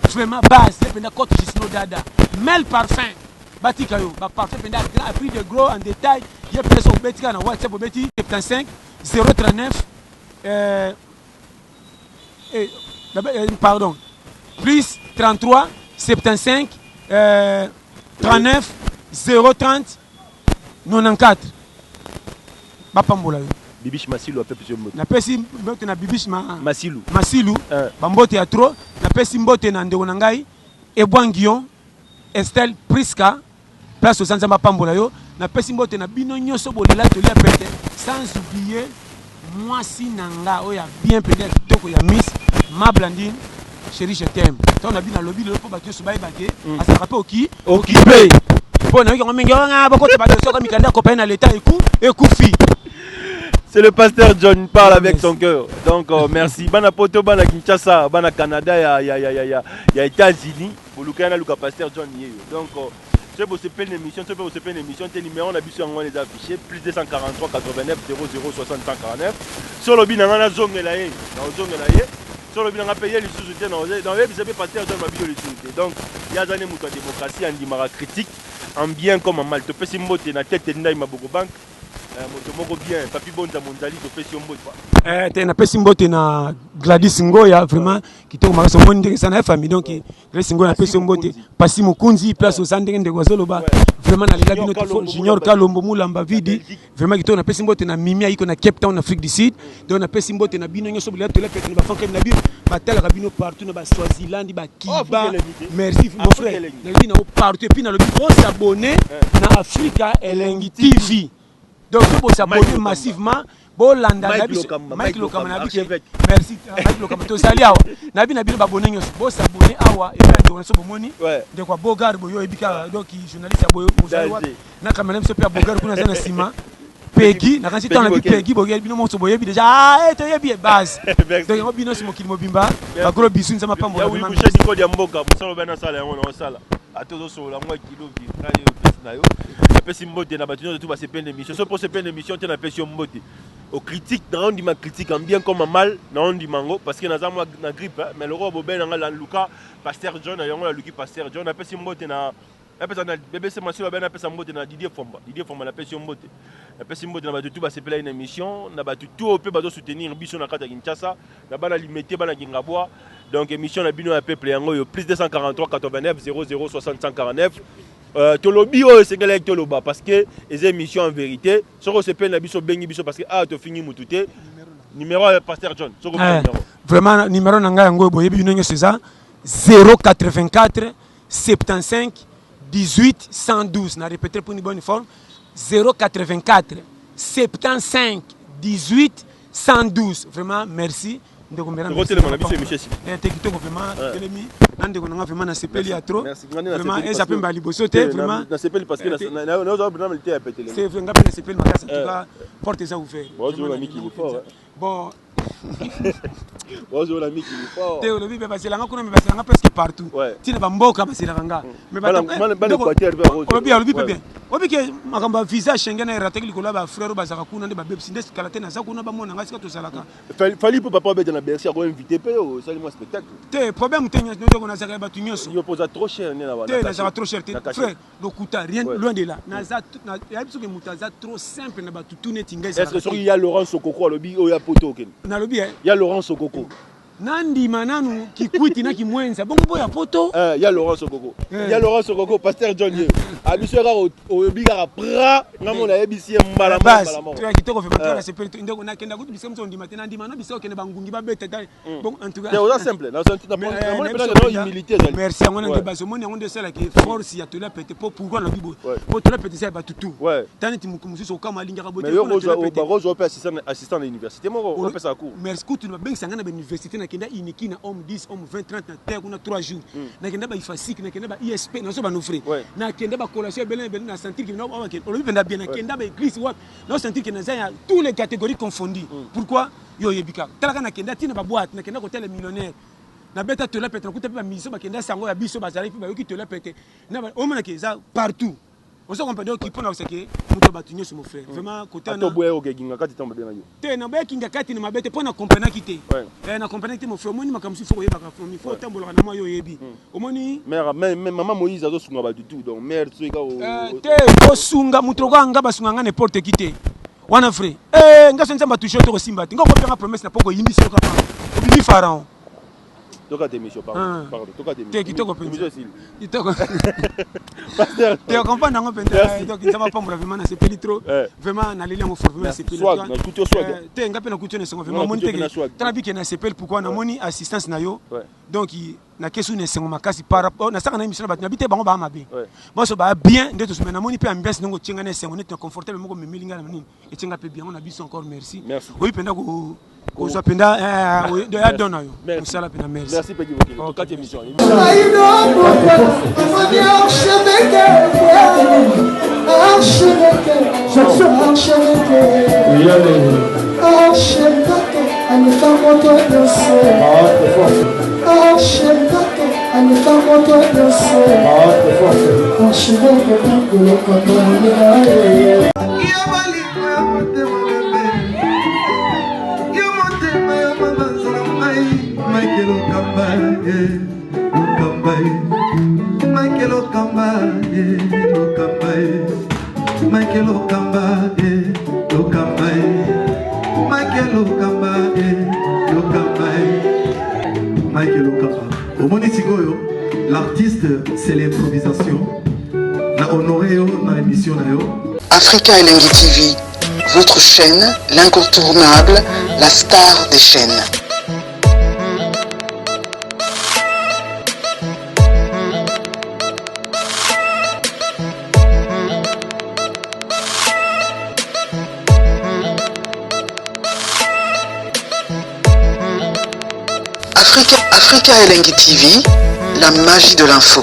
Vraiment base yependa Côte Gisno dada. Mel parfum. Batika yo, ba parfait penda grand prix de gros en détail, il y a personne betika na WhatsApp beti 75 039 pardon. Plus 33 75 39 030 94. Ba pambola yo. Bibish Masilu a fait plusieurs mots. Na pesi mbote na Bibish Masilu. Masilu. Ba mbote ya trop, na pesi mbote na ndeko na ngai Ebwangion Estelle Priska place aux Nzamba Pambola yo na pesi mbote na bino nyonso bolela to lia pete sans oublier moi si nanga oya bien peut-être toko ya Miss Ma Blandine chérie je t'aime ton na bina lobby le po batio so baibake asa rappel occupé bon na yo mingi nga boko te batio so ka mikanda copain na l'état ekufi. C'est le pasteur John parle avec son cœur. Donc merci. Bana poto bana Kinshasa, bana Canada ya États-Unis. Pour Lucana Luka pasteur John yeyo. Donc c'est pour se payer une émission, c'est pour se payer une émission, tes numéros on a vu sur on les affichés plus 243 89 00 60 149. Sur le bin na zongela ye. Na zongela ye. Sur le bin na payer les sous-titres dans le c'est pasteur John mabio les sous-titres. Donc il y a des mots de démocratie en dimara critique en bien comme en mal. To pesi mbote na tête ndai maboko bank. Moto moko bien papi bonza mondali to pesi mbote. Te na pesi mbote na Gladys Ngoya vraiment kitoko makaso moni ndenge sana famille donc Gladys Ngoya na pesi mbote pasi mukunzi place aux ndenge ndeko zoloba vraiment na linga bino to Junior Kalombo Mulamba Vidi vraiment kitoko na pesi mbote na Mimia iko na Cape Town Afrique du Sud donc na pesi mbote na bino nyoso bila to la pete na fanke na bino batala bino partout na ba Swaziland ba Kiba merci mon frère na bino partout et puis na le s'abonner na Africa Elengi TV. Donc vous s'abonner massivement. Bon landa Mike Lokama na biche. Merci Mike Lokama to sali awa. Na bi na bi ba bonne nyos. Bon s'abonner awa et puis on se bomoni. De quoi Bogar boyo ebika donc journaliste boyo mozali na kamera mso pe Bogar kuna sana sima. Peggy na kansi tana bi Peggy boyo bino mo so boyo bi déjà to yebi base. Donc on bino simo kilimo bimba. Ba gros bisu nzama pambo. Ya oui boucher diko dia mboka musalo bena sala yango na sala. Atozo so la moi kilo bi na yo pesi na yo. Pesi mbote na batino de tout va se peine d'émission. So pour se peine d'émission tu na pesi mbote. Aux critiques na on dit ma critique en bien comme en mal na on dit mango parce que na za moi na grippe mais le roi bobel na la Luka pasteur John na yango la Luki pasteur John na pesi mbote na apesa na BBC Masilo ben apesa mbote na Didier Fomba na pesi mbote na batu tout ba sepela une émission na batu tout pe bazo soutenir biso na kata Kinshasa na bana limité bana Kingabwa donc émission na bino ya peuple yango yo plus 243 89 00 649 tolobi o sengela toloba parce que les émissions en vérité soko sepela na biso bengi biso parce que to fini mututé numéro pasteur John soko numéro vraiment numéro nanga yango boyebi bino c'est ça 084 75 18 112. Je répéterai pour une bonne forme. 084 75 18 112. Vraiment, merci. Vraiment, presque partout. Tu n'as pas mboka parce que visa Schengen est raté le collab frère bazaka kuna de babé sindes kalate na zakuna ba mona ngasika to salaka. Fali pour papa bête na Bercy ko invité pe au salement spectacle. Te problème tenir nous na zaka ba tunyoso. Il pose trop cher na ba. Te na zaka trop cher frère le coûta rien loin de là. Na za na ya biso ke mutaza trop simple na ba tutune tingeza. Est-ce que il y a Laurent Sokoko lobi o ya poto ken. Na lobi il y a Laurent Sokoko. Nandi mananu kikwiti na kimwenza bongo boya poto il y a Laurent Sokoko il y a Laurent Sokoko pasteur John Ye abisera au biga pra ngamo na ebisi mbala mbala tu as kitoko fait pas c'est peut ndeko na kenda kuti bisemso ndi matena ndi mana biso kende bangungi ba beta bon en tout cas c'est simple na senti na na humilité merci ngona ngi baso moni ngonde sala ki force ya tola pete pourquoi na bibo pour tola pete ça ba tutu tani ti mukumusu kama linga ka bote mais yo barozo pe assistant à l'université moko on peut ça cours merci kuti na bengi sangana ba université kenda iniki na homme 10 homme 20 30 na terre kuna 3 jours na kenda ba ifasik na kenda ba ISP na so ba no frère na kenda ba collation belen na sentir que on le vend bien na kenda ba église wa na sentir que na za tous les catégories confondues pourquoi yo yebika talaka na kenda tina ba boîte na kenda ko tel millionnaire na beta to la pete na kuta ba miso ba kenda sango ya biso ba zali ba yoki to la pete na o mona ke za partout on se comprend donc il faut na oseke muto batunyo sur mon frère vraiment côté na to boye o kinga kati tamba bien yo te na boye kinga kati na mabete pour na comprendre kité na comprendre kité mon frère moni makamsi faut yeba ka fomi faut tambola na moyo yebi o moni mère maman Moïse azo sunga ba du tout donc mère tsuika o te ko sunga muto ko anga basunga nga n'importe kité wana frère nga senza batusho to simba tinga ko panga promesse na poko yimbi so ka obi pharaon toka démission pardon toka démission kitoko penza kitoko pasteur tu comprends ngo penza donc ça va pas vraiment na c'est trop vraiment na leli ngo vraiment c'est swag na couture swag te ngape na couture na sengo vraiment moni te trabi ke na sepel pourquoi na moni assistance na yo donc na kesu ne sengo makasi par rapport na saka na émission ba bité bango ba mabe bon so ba bien ndeto so na moni pe ambiance ngo tchenga na sengo net confortable moko memelinga na nini et tchenga pe bien on a biso encore merci oui penda ko soit penda de ya dona yo musala penda merci merci Peggy Vokili to kati émission l'artiste c'est l'improvisation na honoré na émission na yo Africa Elengi TV, votre chaîne, l'incontournable, la star des chaînes. Africa Elengi TV, la magie de l'info.